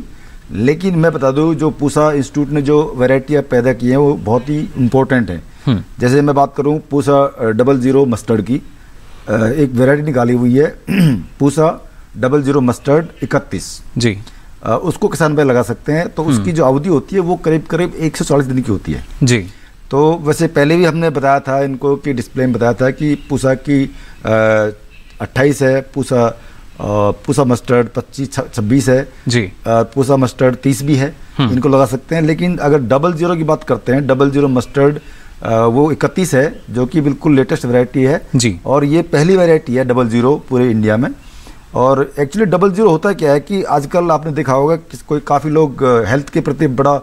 लेकिन मैं बता दूं जो पूसा इंस्टीट्यूट ने जो वैरायटियाँ पैदा की हैं वो बहुत ही इम्पोर्टेंट हैं। जैसे मैं बात करूं पूसा 00 मस्टर्ड की एक वैरायटी निकाली हुई है पूसा 00 मस्टर्ड 31 जी। उसको किसान भाई लगा सकते हैं। तो उसकी जो अवधि होती है वो करीब करीब 140 दिन की होती है जी। तो वैसे पहले भी हमने बताया था इनको कि डिस्प्ले में बताया था कि पूसा की 28 है, पूसा मस्टर्ड 25-26 है जी। पूसा मस्टर्ड 30 भी है, इनको लगा सकते हैं। लेकिन अगर 00 की बात करते हैं 00 मस्टर्ड वो 31 है जो कि बिल्कुल लेटेस्ट वैरायटी है जी। और ये पहली वैरायटी है 00 पूरे इंडिया में। और एक्चुअली 00 होता क्या है कि आजकल आपने देखा होगा कि काफ़ी लोग हेल्थ के प्रति बड़ा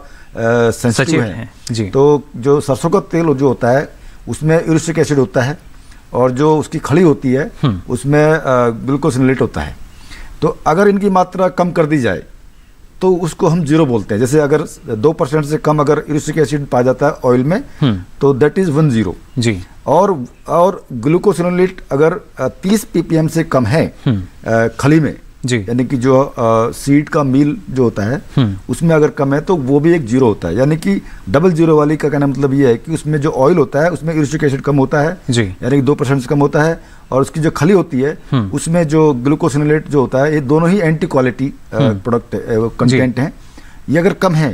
सेंसिटिव है जी। तो जो सरसों का तेल जो होता है उसमें यूरिक एसिड होता है और जो उसकी खली होती है उसमें ग्लूकोसिनोलेट होता है। तो अगर इनकी मात्रा कम कर दी जाए तो उसको हम 0 बोलते हैं। जैसे अगर 2% से कम अगर यूरिक एसिड पाया जाता है ऑयल में तो दैट इज 10 जी। और ग्लूकोसिनोलेट अगर 30 ppm से कम है खली में जी, यानी कि जो सीड का मील जो होता है उसमें अगर कम है तो वो भी एक 0 होता है। यानी कि 00 वाली का कहना मतलब ये है कि उसमें जो ऑयल होता है उसमें यूरिक एसिड कम होता है जी, यानी कि 2% से कम होता है। और उसकी जो खली होती है उसमें जो ग्लूकोसिनोलेट जो होता है ये दोनों ही एंटी क्वालिटी प्रोडक्ट कंटेंट हैं। ये अगर कम है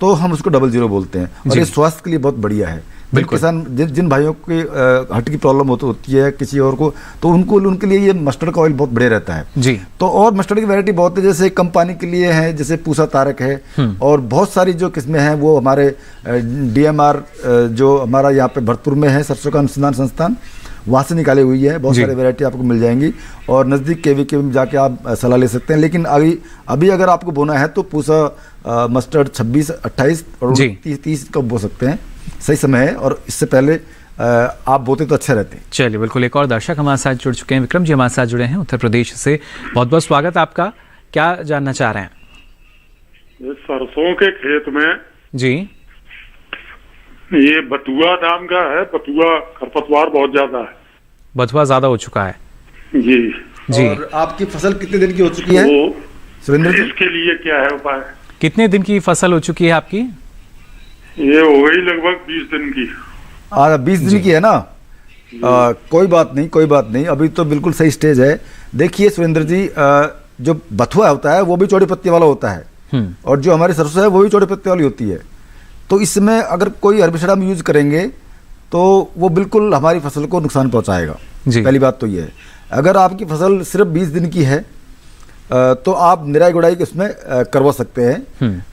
तो हम उसको 00 बोलते हैं और ये स्वास्थ्य के लिए बहुत बढ़िया है। किसान जिन भाइयों की हार्ट की प्रॉब्लम होती है किसी और को तो उनके लिए ये मस्टर्ड का ऑयल बहुत बढ़िया रहता है जी। तो और मस्टर्ड की वैरायटी बहुत है, जैसे कम पानी के लिए है जैसे पूसा तारक है और बहुत सारी जो किस्में हैं वो हमारे DMR जो हमारा यहाँ पे भरतपुर में है सरसों का अनुसंधान संस्थान वहाँ से निकाली हुई है। बहुत सारी वैरायटी आपको मिल जाएंगी और नज़दीक KVK में जाके आप सलाह ले सकते हैं। लेकिन अभी अगर आपको बोना है तो पूसा मस्टर्ड 26, 28 और 30 का बो सकते हैं, सही समय है। और इससे पहले आप बोते तो अच्छा रहते हैं। चलिए बिल्कुल। एक और दर्शक हमारे साथ जुड़ चुके हैं, विक्रम जी हमारे साथ जुड़े हैं उत्तर प्रदेश से। बहुत बहुत स्वागत आपका। क्या जानना चाह रहे हैं? सरसों के खेत में जी ये बथुआ नाम का है, बथुआ खरपतवार बहुत ज्यादा है। बथुआ ज्यादा हो चुका है जी जी। और आपकी फसल कितने दिन की हो चुकी है सुरेंद्र जी? इसके लिए क्या है उपाय? कितने दिन की फसल हो चुकी है आपकी? ये हो गई लगभग 20 दिन की। 20 दिन की है ना? कोई बात नहीं, कोई बात नहीं, अभी तो बिल्कुल सही स्टेज है। देखिए सुरेंद्र जी, जो बथुआ होता है वो भी चौड़ी पत्ती वाला होता है और जो हमारी सरसों है वो भी चौड़ी पत्ती वाली होती है। तो इसमें अगर कोई हर्बिसाइड हम यूज करेंगे तो वो बिल्कुल हमारी फसल को नुकसान पहुंचाएगा। पहली बात तो ये है। अगर आपकी फसल सिर्फ 20 दिन की है तो आप निराई गुड़ाई उसमें करवा सकते हैं,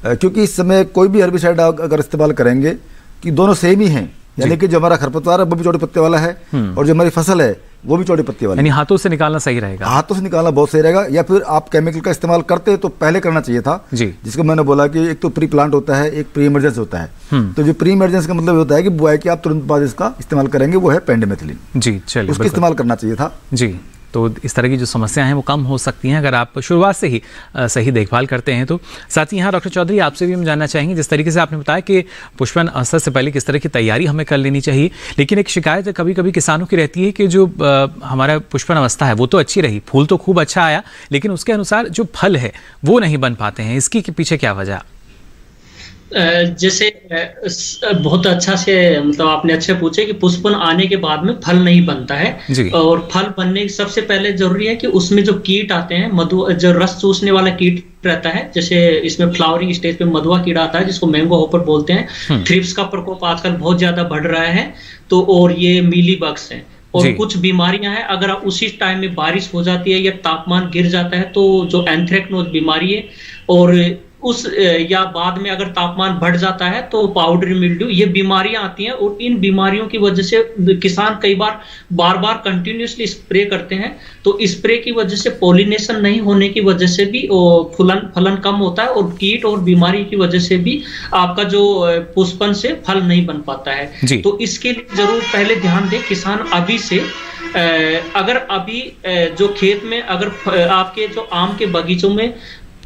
क्योंकि इस समय कोई भी हर्बिसाइड अगर इस्तेमाल करेंगे कि दोनों सेम ही हैं, यानी कि जो हमारा खरपतवार है वो भी चौड़ी पत्ते वाला है और जो हमारी फसल है वो भी चौड़ी पत्ती वाली। यानी हाथों से निकालना सही रहेगा? हाथों से निकालना बहुत सही रहेगा, या फिर आप केमिकल का इस्तेमाल करते तो पहले करना चाहिए था जी। जिसको मैंने बोला कि एक तो प्री प्लांट होता है, एक प्री इमरजेंस होता है। तो जो प्री इमरजेंस का मतलब होता है कि बुआई के आप तुरंत बाद इसका इस्तेमाल करेंगे, वो है पेंडिमेथिलिन जी। चलिए, उसका इस्तेमाल करना चाहिए था जी। तो इस तरह की जो समस्याएं हैं वो कम हो सकती हैं अगर आप शुरुआत से ही सही देखभाल करते हैं। तो साथ ही यहाँ डॉक्टर चौधरी आपसे भी हम जानना चाहेंगे, जिस तरीके से आपने बताया कि पुष्पन अवसर से पहले किस तरह की तैयारी हमें कर लेनी चाहिए, लेकिन एक शिकायत कभी कभी किसानों की रहती है कि जो हमारा पुष्पन अवस्था है वो तो अच्छी रही, फूल तो खूब अच्छा आया, लेकिन उसके अनुसार जो फल है वो नहीं बन पाते हैं। इसकी पीछे क्या वजह? जैसे बहुत अच्छा से मतलब आपने अच्छे पूछे कि पुष्पन आने के बाद में फल नहीं बनता है, और फल बनने के सबसे पहले जरूरी है कि उसमें जो कीट आते हैं, मधु जो रस चूसने वाला कीट रहता है, जैसे इसमें फ्लावरिंग स्टेज पे मधुआ कीड़ा आता है जिसको मैंगो हॉपर बोलते हैं। थ्रिप्स का प्रकोप आजकल बहुत ज्यादा बढ़ रहा है, तो और ये मीली बग्स हैं और कुछ बीमारियां हैं। अगर उसी टाइम में बारिश हो जाती है या तापमान गिर जाता है तो जो एंथ्रेक्नोज बीमारी है, और उस या बाद में अगर तापमान बढ़ जाता है तो पाउडरी मिल्ड्यू, ये बीमारियां आती हैं। और इन बीमारियों की वजह से किसान कई बार बार कंटिन्यूसली स्प्रे करते हैं, तो स्प्रे की वजह से पॉलिनेशन नहीं होने की वजह से भी फलन कम होता है, और कीट और बीमारी की वजह से भी आपका जो पुष्पन से फल नहीं बन पाता है। तो इसके लिए जरूर पहले ध्यान दें किसान अभी से। अगर अभी जो खेत में अगर आपके जो आम के बगीचों में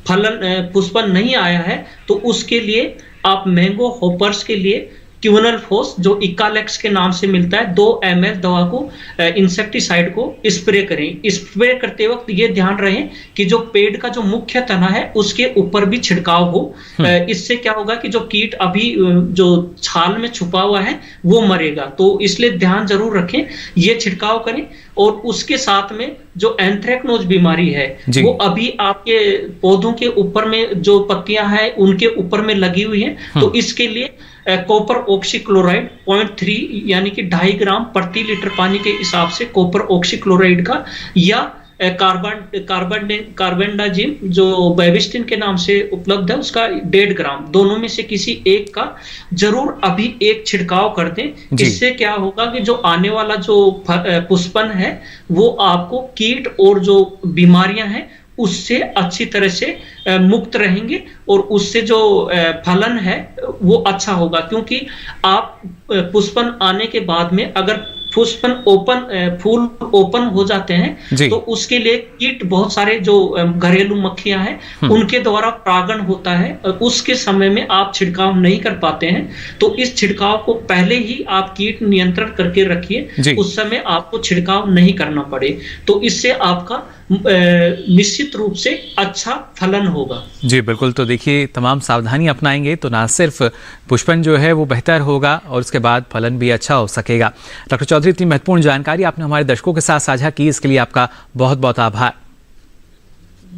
पुष्पन नहीं आया है तो उसके लिए आप मैंगो हॉपर्स के लिए क्यूनल फोस जो इकालेक्स के नाम से मिलता है 2 ml दवा को इंसेक्टिसाइड को स्प्रे करें। स्प्रे करते वक्त ये ध्यान रहे कि जो पेड़ का जो मुख्य तना है उसके ऊपर भी छिड़काव हो। इससे क्या होगा कि जो कीट अभी जो छाल में छुपा हुआ है वो मरेगा, तो इसलिए ध्यान जरूर रखें, ये छिड़काव करें। और उसके साथ में जो एंथ्रेक्नोज बीमारी है वो अभी आपके पौधों के ऊपर में जो पत्तियां हैं उनके ऊपर में लगी हुई है, तो इसके लिए कॉपर ऑक्सीक्लोराइड 0.3 यानी कि 2.5 ग्राम प्रति लीटर पानी के हिसाब से कॉपर ऑक्सीक्लोराइड का, या कार्बेंडाजिम जो बेबिस्टिन के नाम से उपलब्ध है उसका 1.5 ग्राम, दोनों में से किसी एक का जरूर अभी एक छिड़काव कर दें। इससे क्या होगा कि जो आने वाला जो पुष्पन है वो आपको कीट और जो बीमारियां हैं उससे अच्छी तरह से मुक्त रहेंगे, और उससे जो फलन है वो अच्छा होगा। क्योंकि आप पुष्पन आने के बाद में अगर पुष्पन फूल ओपन हो जाते हैं तो उसके लिए कीट, बहुत सारे जो घरेलू मक्खियां हैं उनके द्वारा परागण होता है, उसके समय में आप छिड़काव नहीं कर पाते हैं। तो इस छिड़काव को पहले ही आप कीट नियंत्रण करके रखिए, उस समय आपको छिड़काव नहीं करना पड़े, तो इससे आपका निश्चित रूप से अच्छा फलन होगा। जी बिल्कुल। तो देखिए, तमाम सावधानी अपनाएंगे तो ना सिर्फ पुष्पन जो है वो बेहतर होगा और उसके बाद फलन भी अच्छा हो सकेगा। डॉक्टर चौधरी, इतनी महत्वपूर्ण जानकारी आपने हमारे दर्शकों के साथ साझा की, इसके लिए आपका बहुत बहुत आभार।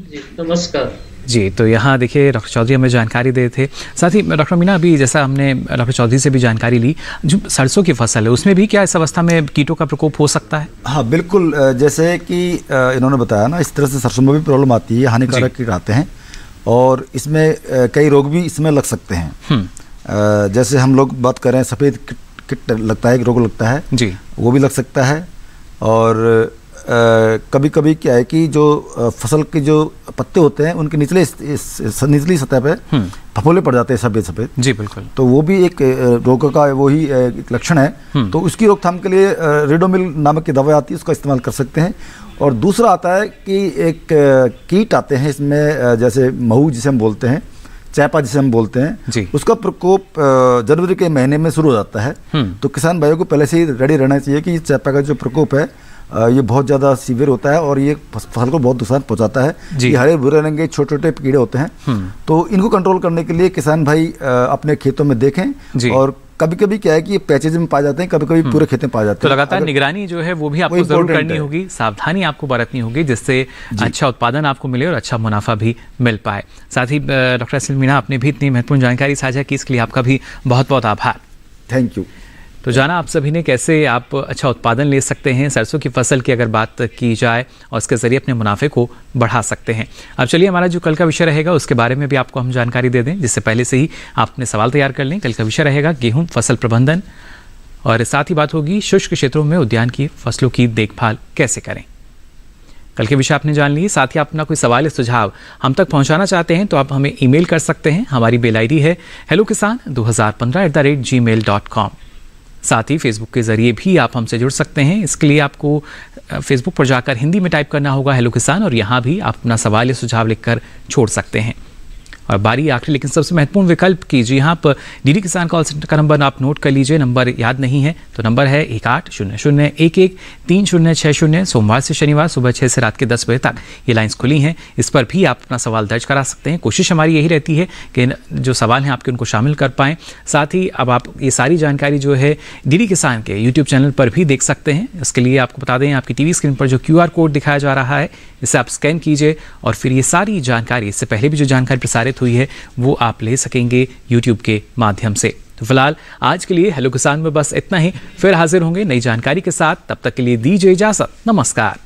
जी नमस्कार। जी, तो यहाँ देखिए डॉक्टर चौधरी हमें जानकारी दे थे। साथ ही डॉक्टर मीना, अभी जैसा हमने डॉक्टर चौधरी से भी जानकारी ली, जो सरसों की फसल है उसमें भी क्या इस अवस्था में कीटों का प्रकोप हो सकता है? हाँ बिल्कुल, जैसे कि इन्होंने बताया ना, इस तरह से सरसों में भी प्रॉब्लम आती है, हानिकारक कीट आते हैं और इसमें कई रोग भी इसमें लग सकते हैं। जैसे हम लोग बात कर रहे हैं सफ़ेद कीट लगता है, एक रोग लगता है जी, वो भी लग सकता है। और कभी कभी क्या है कि जो फसल के जो पत्ते होते हैं उनके निचली सतह पे फफोले पड़ जाते हैं सफ़ेद सफ़ेद। जी बिल्कुल। तो वो भी एक रोग का वही एक लक्षण है। तो उसकी रोकथाम के लिए रेडोमिल नामक की दवा आती है, उसका इस्तेमाल कर सकते हैं। और दूसरा आता है कि एक कीट आते हैं इसमें, जैसे महू जिसे हम बोलते हैं, चैपा जिसे हम बोलते हैं, उसका प्रकोप जनवरी के महीने में शुरू हो जाता है। तो किसान भाइयों को पहले से ही रेडी रहना चाहिए कि चैपा का जो प्रकोप है ये बहुत ज़्यादा सीवियर होता है और ये फसल को बहुत नुकसान पहुंचाता है। ये हरे भूरे रंग के छोटे छोटे कीड़े होते हैं, तो इनको कंट्रोल करने के लिए किसान भाई अपने खेतों में देखें। और कभी कभी क्या है कि ये पैचेज में पाए जाते हैं, कभी कभी पूरे खेत में पाए जाते हैं। तो लगातार निगरानी जो है वो भी आपको जरूर करनी होगी, सावधानी आपको बरतनी होगी, जिससे अच्छा उत्पादन आपको मिले और अच्छा मुनाफा भी मिल पाए। साथ ही डॉक्टर असिल मीणा, आपने भी इतनी महत्वपूर्ण जानकारी साझा की, इसके लिए आपका भी बहुत बहुत आभार। Thank you. तो जाना आप सभी ने कैसे आप अच्छा उत्पादन ले सकते हैं सरसों की फसल की अगर बात की जाए और इसके ज़रिए अपने मुनाफे को बढ़ा सकते हैं। अब चलिए हमारा जो कल का विषय रहेगा उसके बारे में भी आपको हम जानकारी दे दें, जिससे पहले से ही आप अपने सवाल तैयार कर लें। कल का विषय रहेगा गेहूं फसल प्रबंधन और साथ ही बात होगी शुष्क क्षेत्रों में उद्यान की फसलों की देखभाल कैसे करें। कल के विषय आपने जान लिए। साथ ही अपना कोई सवाल या सुझाव हम तक पहुंचाना चाहते हैं तो आप हमें ईमेल कर सकते हैं। हमारी मेल आईडी है hellokisan2015@gmail.com। साथ ही फेसबुक के जरिए भी आप हमसे जुड़ सकते हैं। इसके लिए आपको फेसबुक पर जाकर हिंदी में टाइप करना होगा हेलो किसान, और यहाँ भी आप अपना सवाल या सुझाव लिखकर छोड़ सकते हैं। और बारी आखिरी लेकिन सबसे महत्वपूर्ण विकल्प की, जी हाँ, आप डीडी किसान कॉल सेंटर का नंबर आप नोट कर लीजिए। नंबर याद नहीं है तो नंबर है 1800113060। सोमवार से शनिवार सुबह 6 से रात के 10 बजे तक ये लाइंस खुली हैं। इस पर भी आप अपना सवाल दर्ज करा सकते हैं। कोशिश हमारी यही रहती है कि जो सवाल हैं आपके उनको शामिल कर पाएँ। साथ ही अब आप ये सारी जानकारी जो है डीडी किसान के यूट्यूब चैनल पर भी देख सकते हैं। इसके लिए आपको बता दें, आपकी टीवी स्क्रीन पर जो QR कोड दिखाया जा रहा है इसे आप स्कैन कीजिए और फिर ये सारी जानकारी, इससे पहले भी जो जानकारी प्रसारित हुई है वो आप ले सकेंगे यूट्यूब के माध्यम से। तो फिलहाल आज के लिए हेलो किसान में बस इतना ही। फिर हाजिर होंगे नई जानकारी के साथ, तब तक के लिए दीजिए इजाजत। नमस्कार।